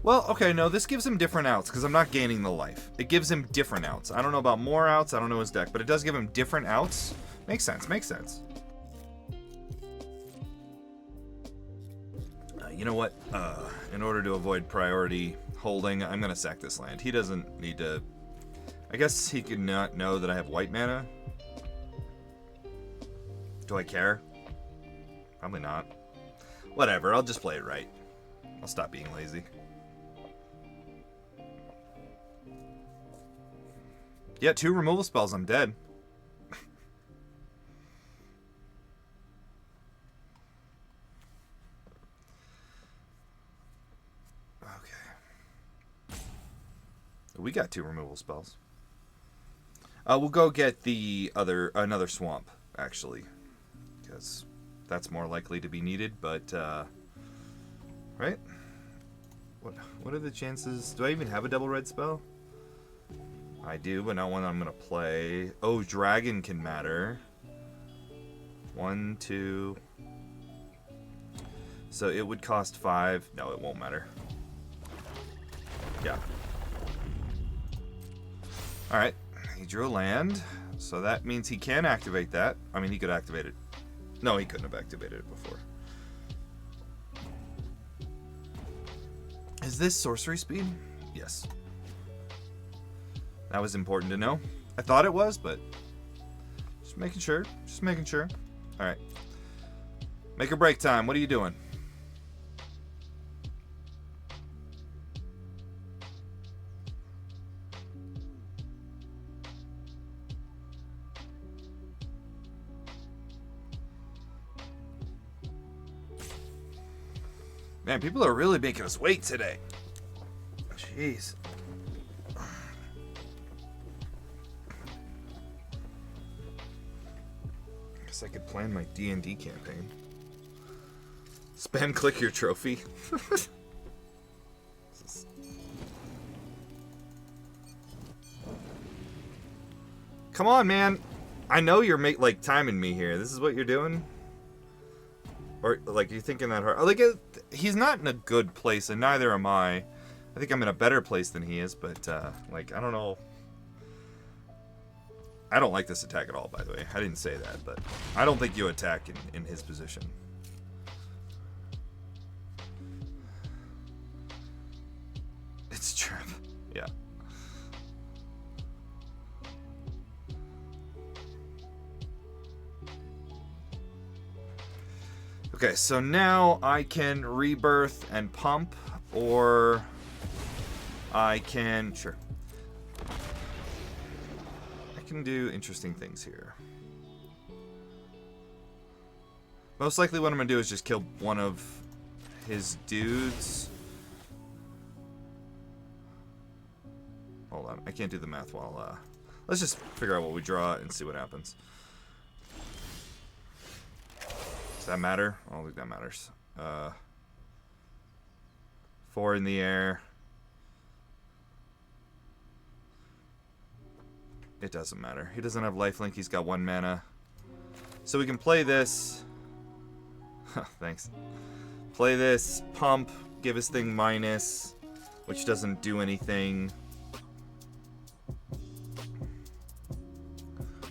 Well, okay, no, this gives him different outs, because I'm not gaining the life. It gives him different outs. I don't know about more outs, I don't know his deck, but it does give him different outs. Makes sense, makes sense. You know what? In order to avoid priority holding, I'm going to sack this land. He doesn't need to... I guess he could not know that I have white mana. Do I care? Probably not. Whatever, I'll just play it right. I'll stop being lazy. Yeah, 2 removal spells, I'm dead. Okay. We got 2 removal spells. We'll go get another swamp, actually. Because that's more likely to be needed, but, right? What are the chances? Do I even have a double red spell? I do, but not one I'm going to play. Oh, dragon can matter. 1, 2. So it would cost 5. No, it won't matter. Yeah. Alright. He drew a land. So that means he can activate that. I mean, he could activate it. No, he couldn't have activated it before. Is this sorcery speed? Yes. That was important to know. I thought it was, but just making sure. Just making sure. Alright. Make or break time. What are you doing? Man, people are really making us wait today. Jeez. Guess I could plan my D&D campaign. Spam click your trophy. Come on, man. I know you're like timing me here. This is what you're doing? Or like you're thinking that hard. Like he's not in a good place, and neither am I. I think I'm in a better place than he is, but like I don't know. I don't like this attack at all, by the way. I didn't say that, but I don't think you attack in his position. It's trap. Yeah. Okay, so now I can rebirth and pump, or I can... Sure. I can do interesting things here. Most likely what I'm going to do is just kill one of his dudes. Hold on, I can't do the math while... let's just figure out what we draw and see what happens. Does that matter? I don't think that matters. 4 in the air. It doesn't matter. He doesn't have lifelink. He's got 1 mana. So we can play this. Thanks. Play this. Pump. Give his thing minus. Which doesn't do anything.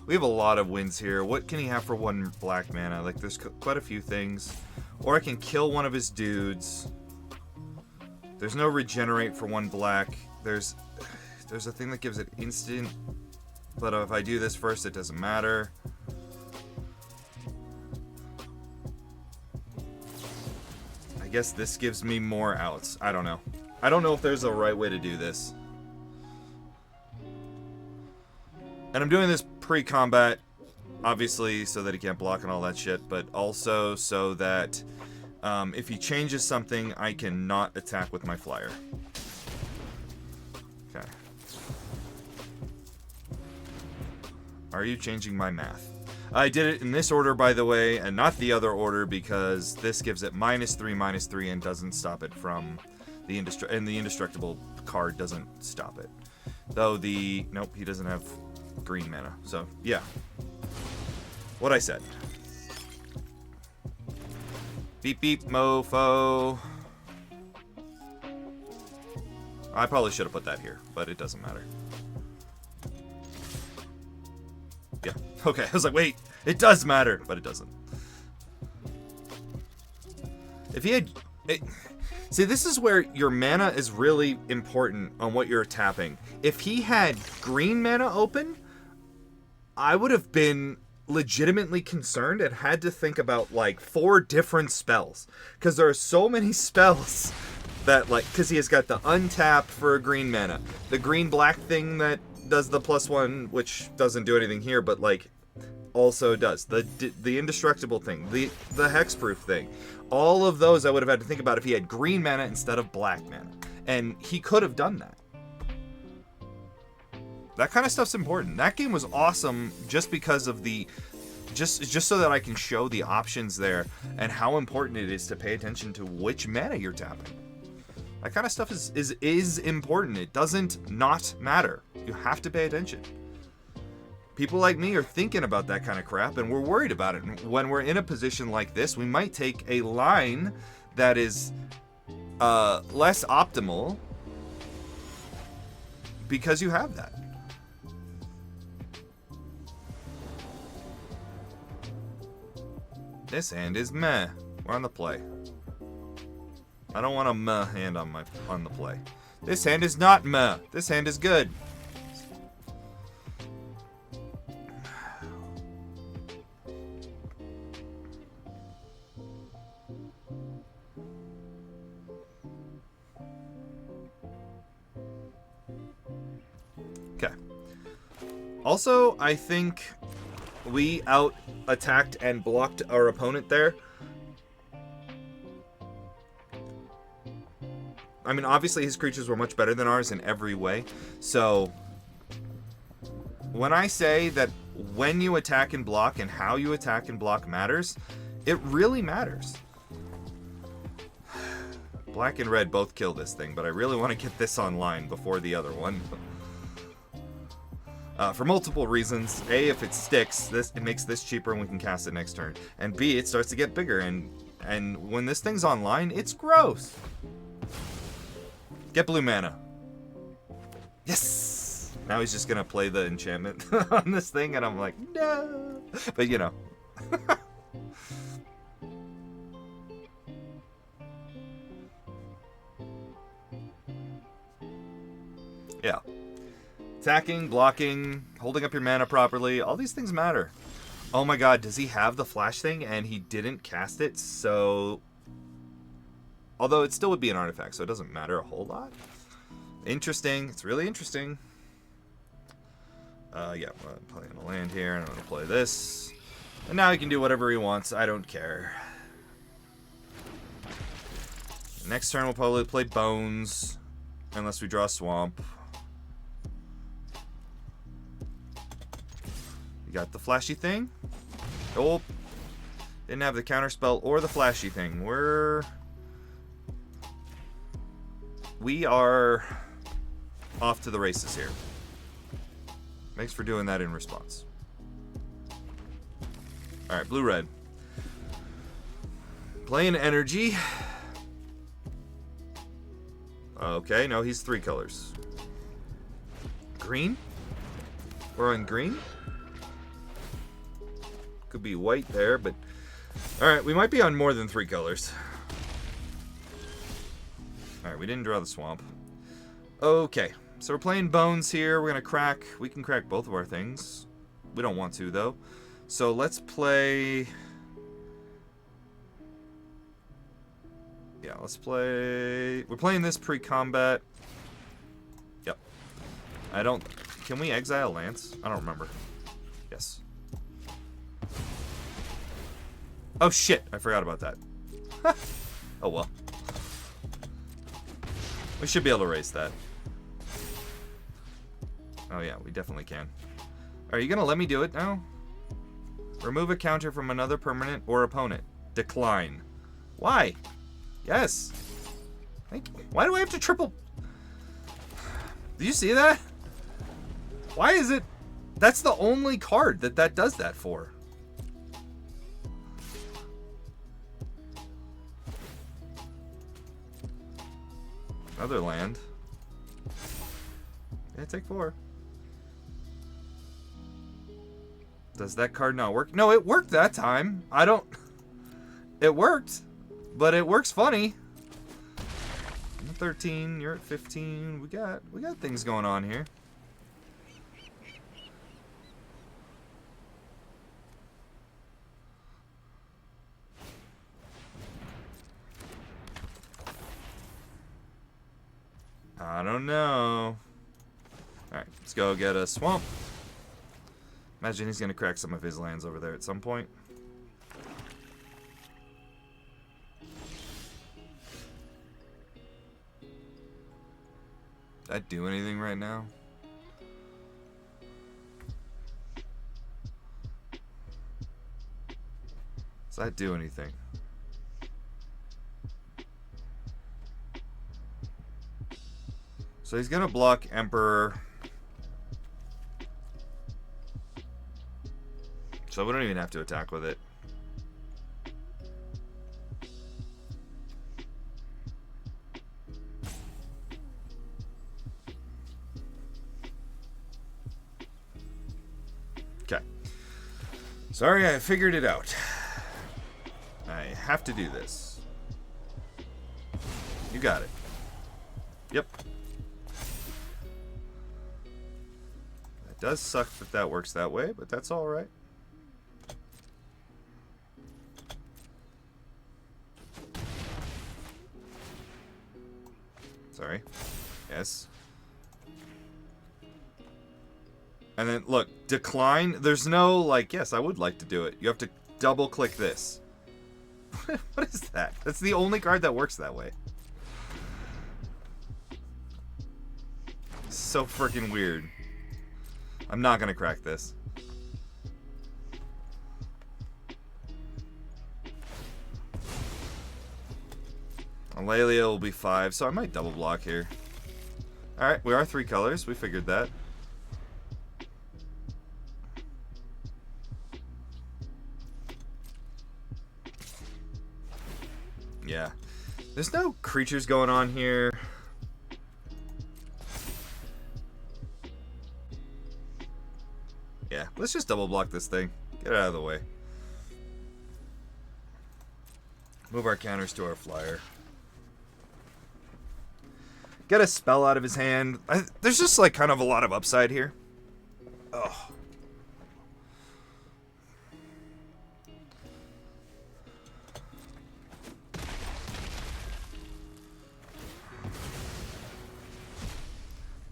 We have a lot of wins here. What can he have for 1 black mana? Like, there's quite a few things. Or I can kill one of his dudes. There's no regenerate for 1 black. There's a thing that gives it instant. But if I do this first, it doesn't matter. I guess this gives me more outs. I don't know. I don't know if there's a right way to do this. And I'm doing this pre-combat, obviously, so that he can't block and all that shit, but also so that if he changes something, I can not attack with my flyer. Okay. Are you changing my math? I did it in this order, by the way, and not the other order, because this gives it -3/-3 and doesn't stop it from the indestructible card doesn't stop it. Though nope, he doesn't have green mana. So, yeah. What I said. Beep beep, mofo. I probably should have put that here, but it doesn't matter. Yeah. Okay, I was like, wait, it does matter, but it doesn't. If he had... See, this is where your mana is really important on what you're tapping. If he had green mana open, I would have been legitimately concerned and had to think about, like, 4 different spells. Because there are so many spells that, like, because he has got the untap for green mana. The green-black thing that does the +1, which doesn't do anything here, but, like, also does. The indestructible thing. The hexproof thing. All of those I would have had to think about if he had green mana instead of black mana. And he could have done that. That kind of stuff's important. That game was awesome just because of the... Just so that I can show the options there and how important it is to pay attention to which mana you're tapping. That kind of stuff is important. It doesn't not matter. You have to pay attention. People like me are thinking about that kind of crap, and we're worried about it. And when we're in a position like this, we might take a line that is less optimal because you have that. This hand is meh. We're on the play. I don't want a meh hand on the play. This hand is not meh. This hand is good. Okay. Also, I think we out-attacked and blocked our opponent there. I mean, obviously his creatures were much better than ours in every way. So, when I say that when you attack and block and how you attack and block matters, it really matters. Black and red both kill this thing, but I really want to get this online before the other one. For multiple reasons. A, if it sticks, it makes this cheaper and we can cast it next turn. And B, it starts to get bigger, and when this thing's online, it's gross. Get blue mana. Yes! Now he's just gonna play the enchantment on this thing, and I'm like, no! But you know. Yeah. Attacking, blocking, holding up your mana properly, all these things matter. Oh my god, does he have the flash thing and he didn't cast it, so... Although it still would be an artifact, so it doesn't matter a whole lot. Interesting. It's really interesting. Yeah, I'm playing a land here, and I'm going to play this. And now he can do whatever he wants. I don't care. Next turn we'll probably play Bones. Unless we draw Swamp. You got the flashy thing. Oh. Didn't have the counterspell or the flashy thing. We are off to the races here. Thanks for doing that in response. Alright, blue-red. Playing energy. Okay, no, he's 3 colors. Green? We're on green? Could be white there, but... Alright, we might be on more than 3 colors. Alright, we didn't draw the swamp. Okay, so we're playing Bones here. We're gonna crack... We can crack both of our things. We don't want to, though. So let's play... Yeah, let's play... We're playing this pre-combat. Yep. I don't... Can we exile Lance? I don't remember. Yes. Oh, shit. I forgot about that. Oh, well. We should be able to erase that. Oh, yeah. We definitely can. Are you going to let me do it now? Remove a counter from another permanent or opponent. Decline. Why? Yes. Why do I have to triple... Do you see that? Why is it... That's the only card that does that for. Another land. Yeah, take 4. Does that card not work? No, it worked that time. I don't... It worked. But it works funny. I'm at 13, you're at 15. We got things going on here. I don't know. Alright, let's go get a swamp. Imagine he's gonna crack some of his lands over there at some point. Does that do anything right now? Does that do anything? So he's gonna block Emperor. So we don't even have to attack with it. Sorry, I figured it out. I have to do this. You got it. Yep. It does suck that that works that way, but that's alright. Sorry. Yes. And then, look, decline. There's no, like, yes, I would like to do it. You have to double click this. What is that? That's the only card that works that way. So freaking weird. I'm not gonna crack this. Aurelia will be 5, so I might double block here. Alright, we are 3 colors. We figured that. Yeah. There's no creatures going on here. Yeah, let's just double block this thing. Get it out of the way. Move our counters to our flyer. Get a spell out of his hand. There's just like kind of a lot of upside here. Oh.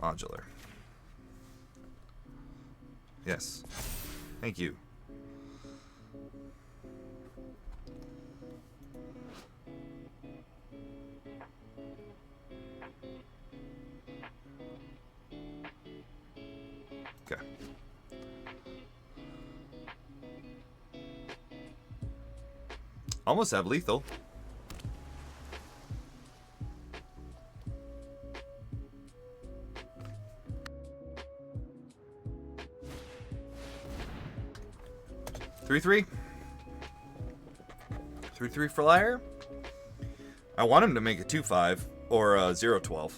Modular. Yes. Thank you. Okay. Almost have lethal. Three. 3/3 for Liar. I want him to make a 2/5 or 0/12.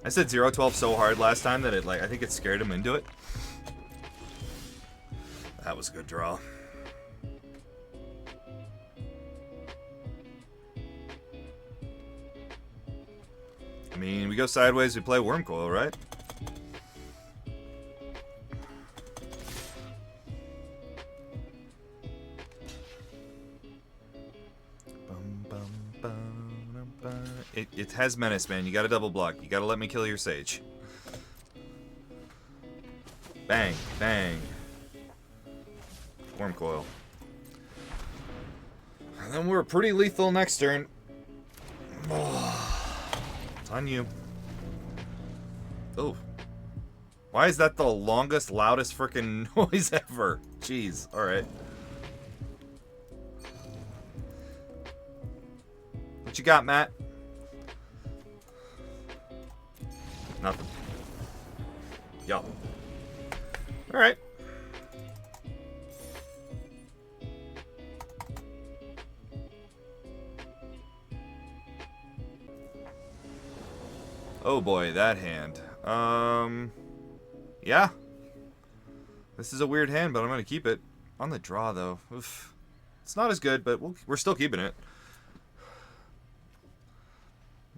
I said 0/12 so hard last time that it I think it scared him into it. That was a good draw. I mean, we go sideways, we play Wormcoil, right? It has menace, man. You gotta double block. You gotta let me kill your sage. Bang, bang. Wormcoil. And then we're pretty lethal next turn. Oh, it's on you. Oh. Why is that the longest, loudest freaking noise ever? Jeez. Alright. What you got, Matt? Nothing. Yup. Alright. Oh boy, that hand. Yeah. This is a weird hand, but I'm gonna keep it. On the draw, though. Oof. It's not as good, but we're still keeping it.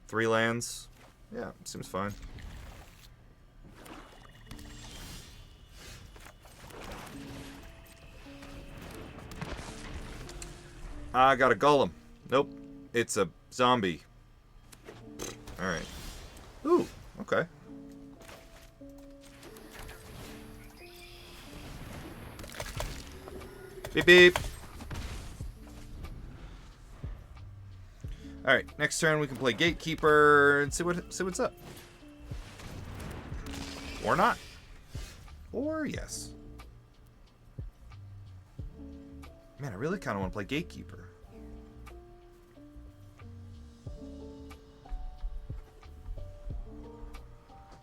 3 lands. Yeah, seems fine. I got a golem. Nope. It's a zombie. Alright. Ooh, okay. Beep beep. Alright, next turn we can play Gatekeeper and see what's up. Or not. Or yes. Man, I really kind of want to play Gatekeeper.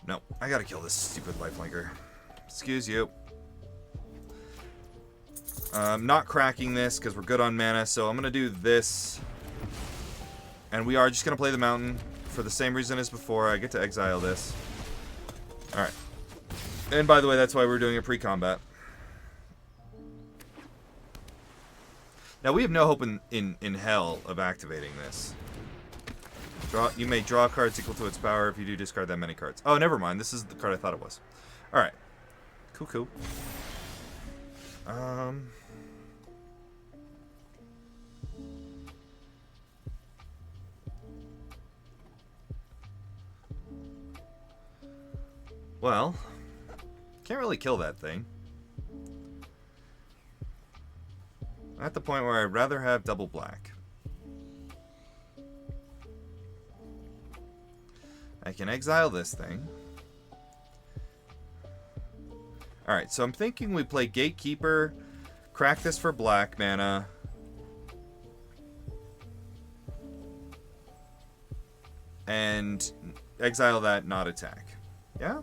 No, I gotta kill this stupid lifelinker. Excuse you. I'm not cracking this because we're good on mana, so I'm gonna do this. And we are just gonna play the mountain for the same reason as before. I get to exile this. Alright. And by the way, that's why we're doing a pre-combat. Now, we have no hope in hell of activating this. You may draw cards equal to its power. If you do, discard that many cards. Oh, never mind. This is the card I thought it was. Alright. Cool. Well, can't really kill that thing. I'm at the point where I'd rather have double black. I can exile this thing. Alright, so I'm thinking we play Gatekeeper, crack this for black mana. And exile that, not attack. Yeah?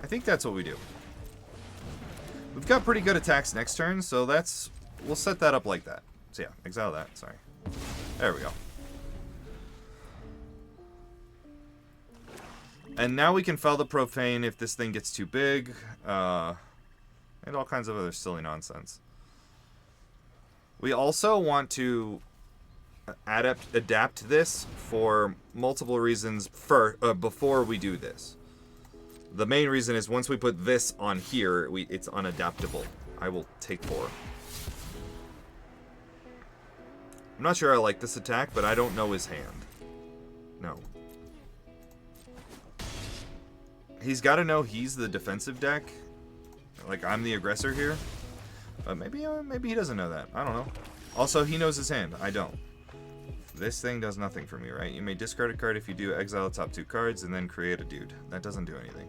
I think that's what we do. We've got pretty good attacks next turn, so we'll set that up like that. So yeah, exile that, sorry. There we go. And now we can fell the Profane if this thing gets too big, and all kinds of other silly nonsense. We also want to adapt this for multiple reasons before we do this. The main reason is once we put this on here, it's unadaptable. I will take 4. I'm not sure I like this attack, but I don't know his hand. No. He's got to know he's the defensive deck. Like, I'm the aggressor here. Maybe he doesn't know that. I don't know. Also, he knows his hand. I don't. This thing does nothing for me, right? You may discard a card. If you do, exile the top 2 cards and then create a dude. That doesn't do anything.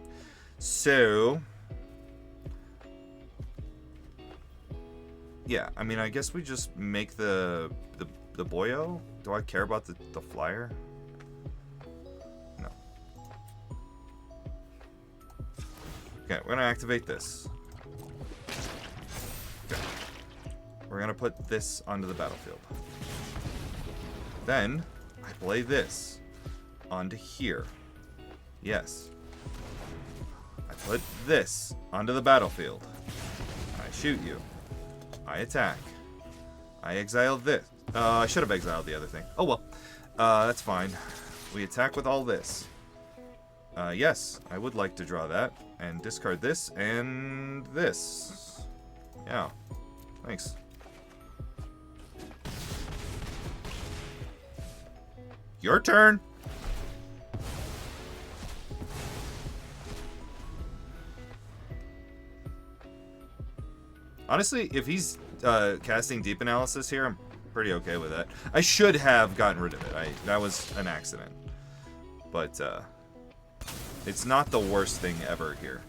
So, yeah, I mean, I guess we just make the boyo. Do I care about the flyer? No. Okay, we're gonna activate this. Okay. We're gonna put this onto the battlefield. Then, I play this onto here. Yes. I put this onto the battlefield. I shoot you. I attack. I exile this. I should have exiled the other thing. Oh well. That's fine. We attack with all this. Yes, I would like to draw that. And discard this and this. Yeah. Thanks. Your turn. Honestly, if he's casting Deep Analysis here, I'm pretty okay with that. I should have gotten rid of it. That was an accident. But it's not the worst thing ever here.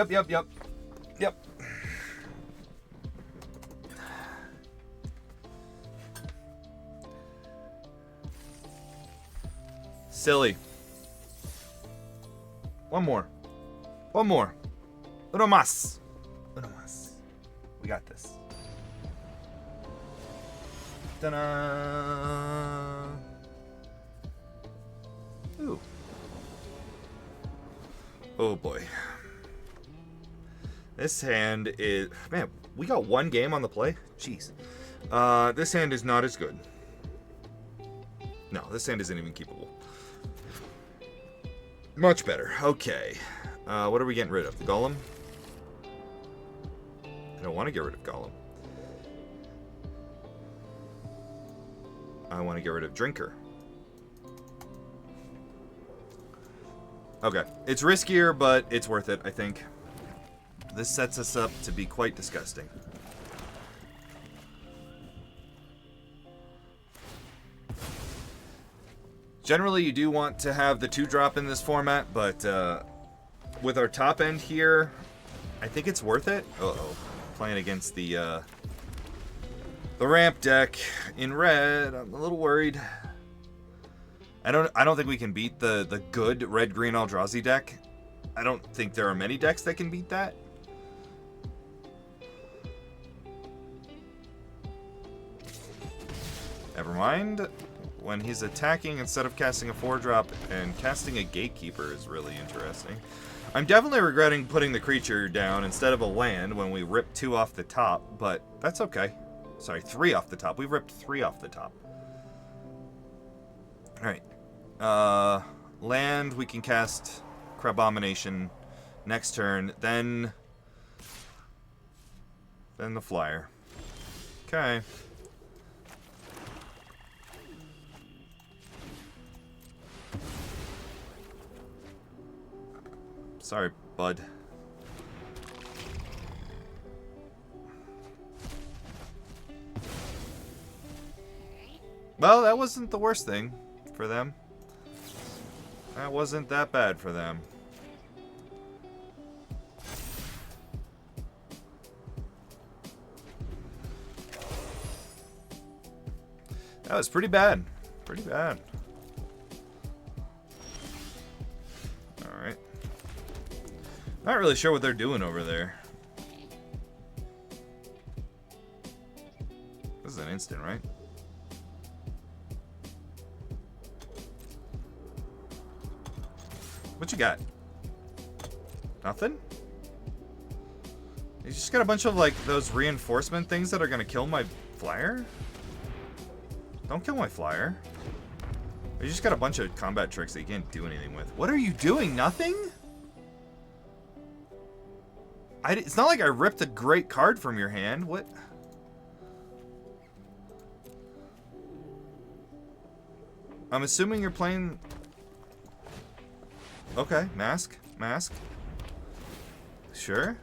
Yep. Silly. One more. Uno más. We got this. Ta-da! Ooh. Oh boy. This hand is... Man, we got one game on the play? Jeez. This hand is not as good. No, this hand isn't even keepable. Much better. Okay. What are we getting rid of? The Golem? I don't want to get rid of Golem. I want to get rid of Drinker. Okay. It's riskier, but it's worth it, I think. This sets us up to be quite disgusting. Generally, you do want to have the 2-drop in this format, but with our top end here, I think it's worth it. Uh-oh. Playing against the ramp deck in red. I'm a little worried. I don't think we can beat the good red-green Eldrazi deck. I don't think there are many decks that can beat that. Never mind. When he's attacking instead of casting a 4-drop and casting a Gatekeeper is really interesting. I'm definitely regretting putting the creature down instead of a land when we ripped 2 off the top, but that's okay. Sorry, 3 off the top. We ripped 3 off the top. Alright. Land, we can cast Crabonination next turn, then the flyer. Okay. Sorry, bud. Well, that wasn't the worst thing for them. That wasn't that bad for them. That was pretty bad. Pretty bad. Alright. Not really sure what they're doing over there. This is an instant, right? What you got? Nothing? You just got a bunch of, like, those reinforcement things that are gonna kill my flyer? Don't kill my flyer. You just got a bunch of combat tricks that you can't do anything with. What are you doing? Nothing? It's not like I ripped a great card from your hand. What? I'm assuming you're playing... Okay, mask. Mask. Sure.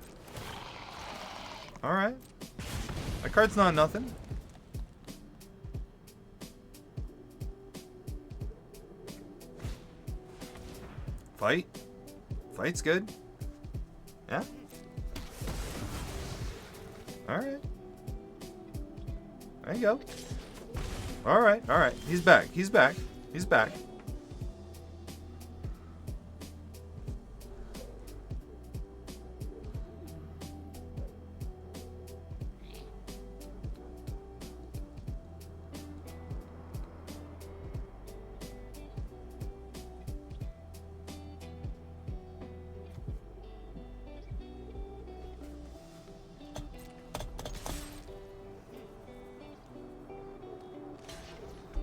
Alright. That card's not nothing. Fight. Fight's good. Yeah. Alright. There you go. Alright, alright. He's back. He's back. He's back.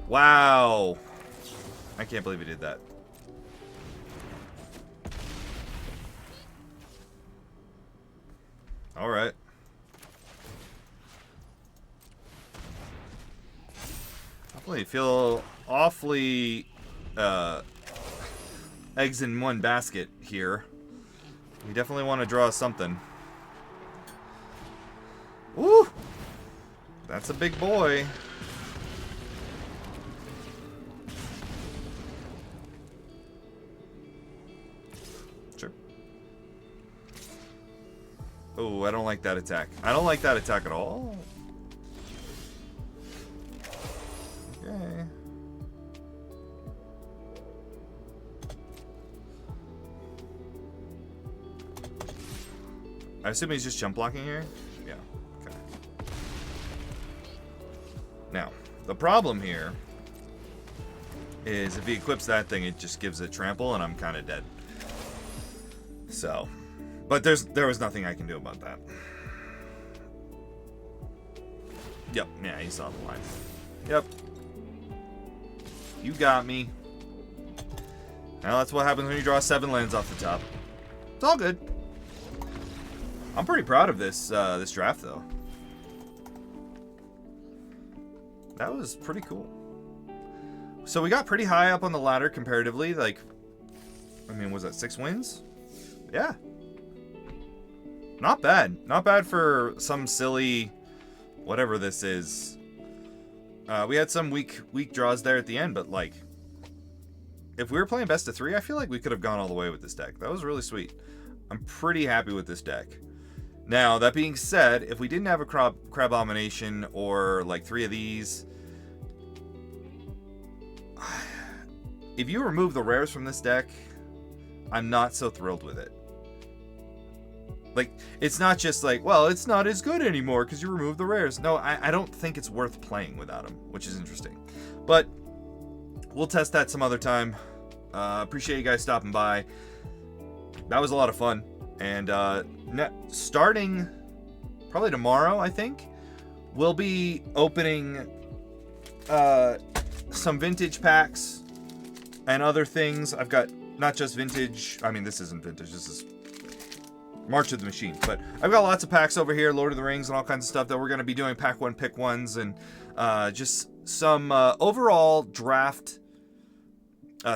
Wow. I can't believe he did that. All right. Definitely feel awfully eggs in one basket here. We definitely want to draw something. Woo! That's a big boy. Oh, I don't like that attack. I don't like that attack at all. Okay. I assume he's just jump blocking here? Yeah. Okay. Now, the problem here is if he equips that thing, it just gives it trample, and I'm kind of dead. So... But there was nothing I can do about that. Yep, yeah, he saw the line. Yep. You got me. Now that's what happens when you draw 7 lands off the top. It's all good. I'm pretty proud of this this draft though. That was pretty cool. So we got pretty high up on the ladder comparatively. Like, I mean, was that 6 wins? Yeah. not bad. Not bad for some silly, whatever this is. We had some weak draws there at the end, but like, if we were playing best of 3, I feel like we could have gone all the way with this deck. That was really sweet. I'm pretty happy with this deck. Now, that being said, if we didn't have a Crabomination or like 3 of these, if you remove the rares from this deck, I'm not so thrilled with it. Like, it's not just like, well, it's not as good anymore because you removed the rares. No, I don't think it's worth playing without them, which is interesting. But we'll test that some other time. Appreciate you guys stopping by. That was a lot of fun. And starting probably tomorrow, I think, we'll be opening some vintage packs and other things. I've got not just vintage. I mean, this isn't vintage. This is March of the Machine. But I've got lots of packs over here, Lord of the Rings and all kinds of stuff that we're going to be doing pack 1, pick 1s, and just some overall draft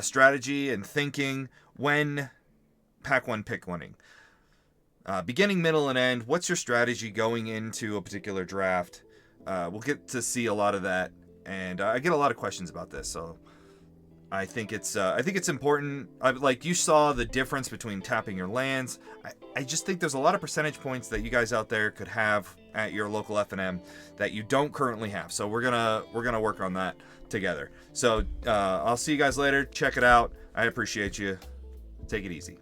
strategy and thinking when pack 1, pick 1ing. Beginning, middle, and end. What's your strategy going into a particular draft? We'll get to see a lot of that, and I get a lot of questions about this, so I think it's important. Like, you saw the difference between tapping your lands. I just think there's a lot of percentage points that you guys out there could have at your local F&M that you don't currently have. So we're gonna work on that together. So I'll see you guys later. Check it out. I appreciate you. Take it easy.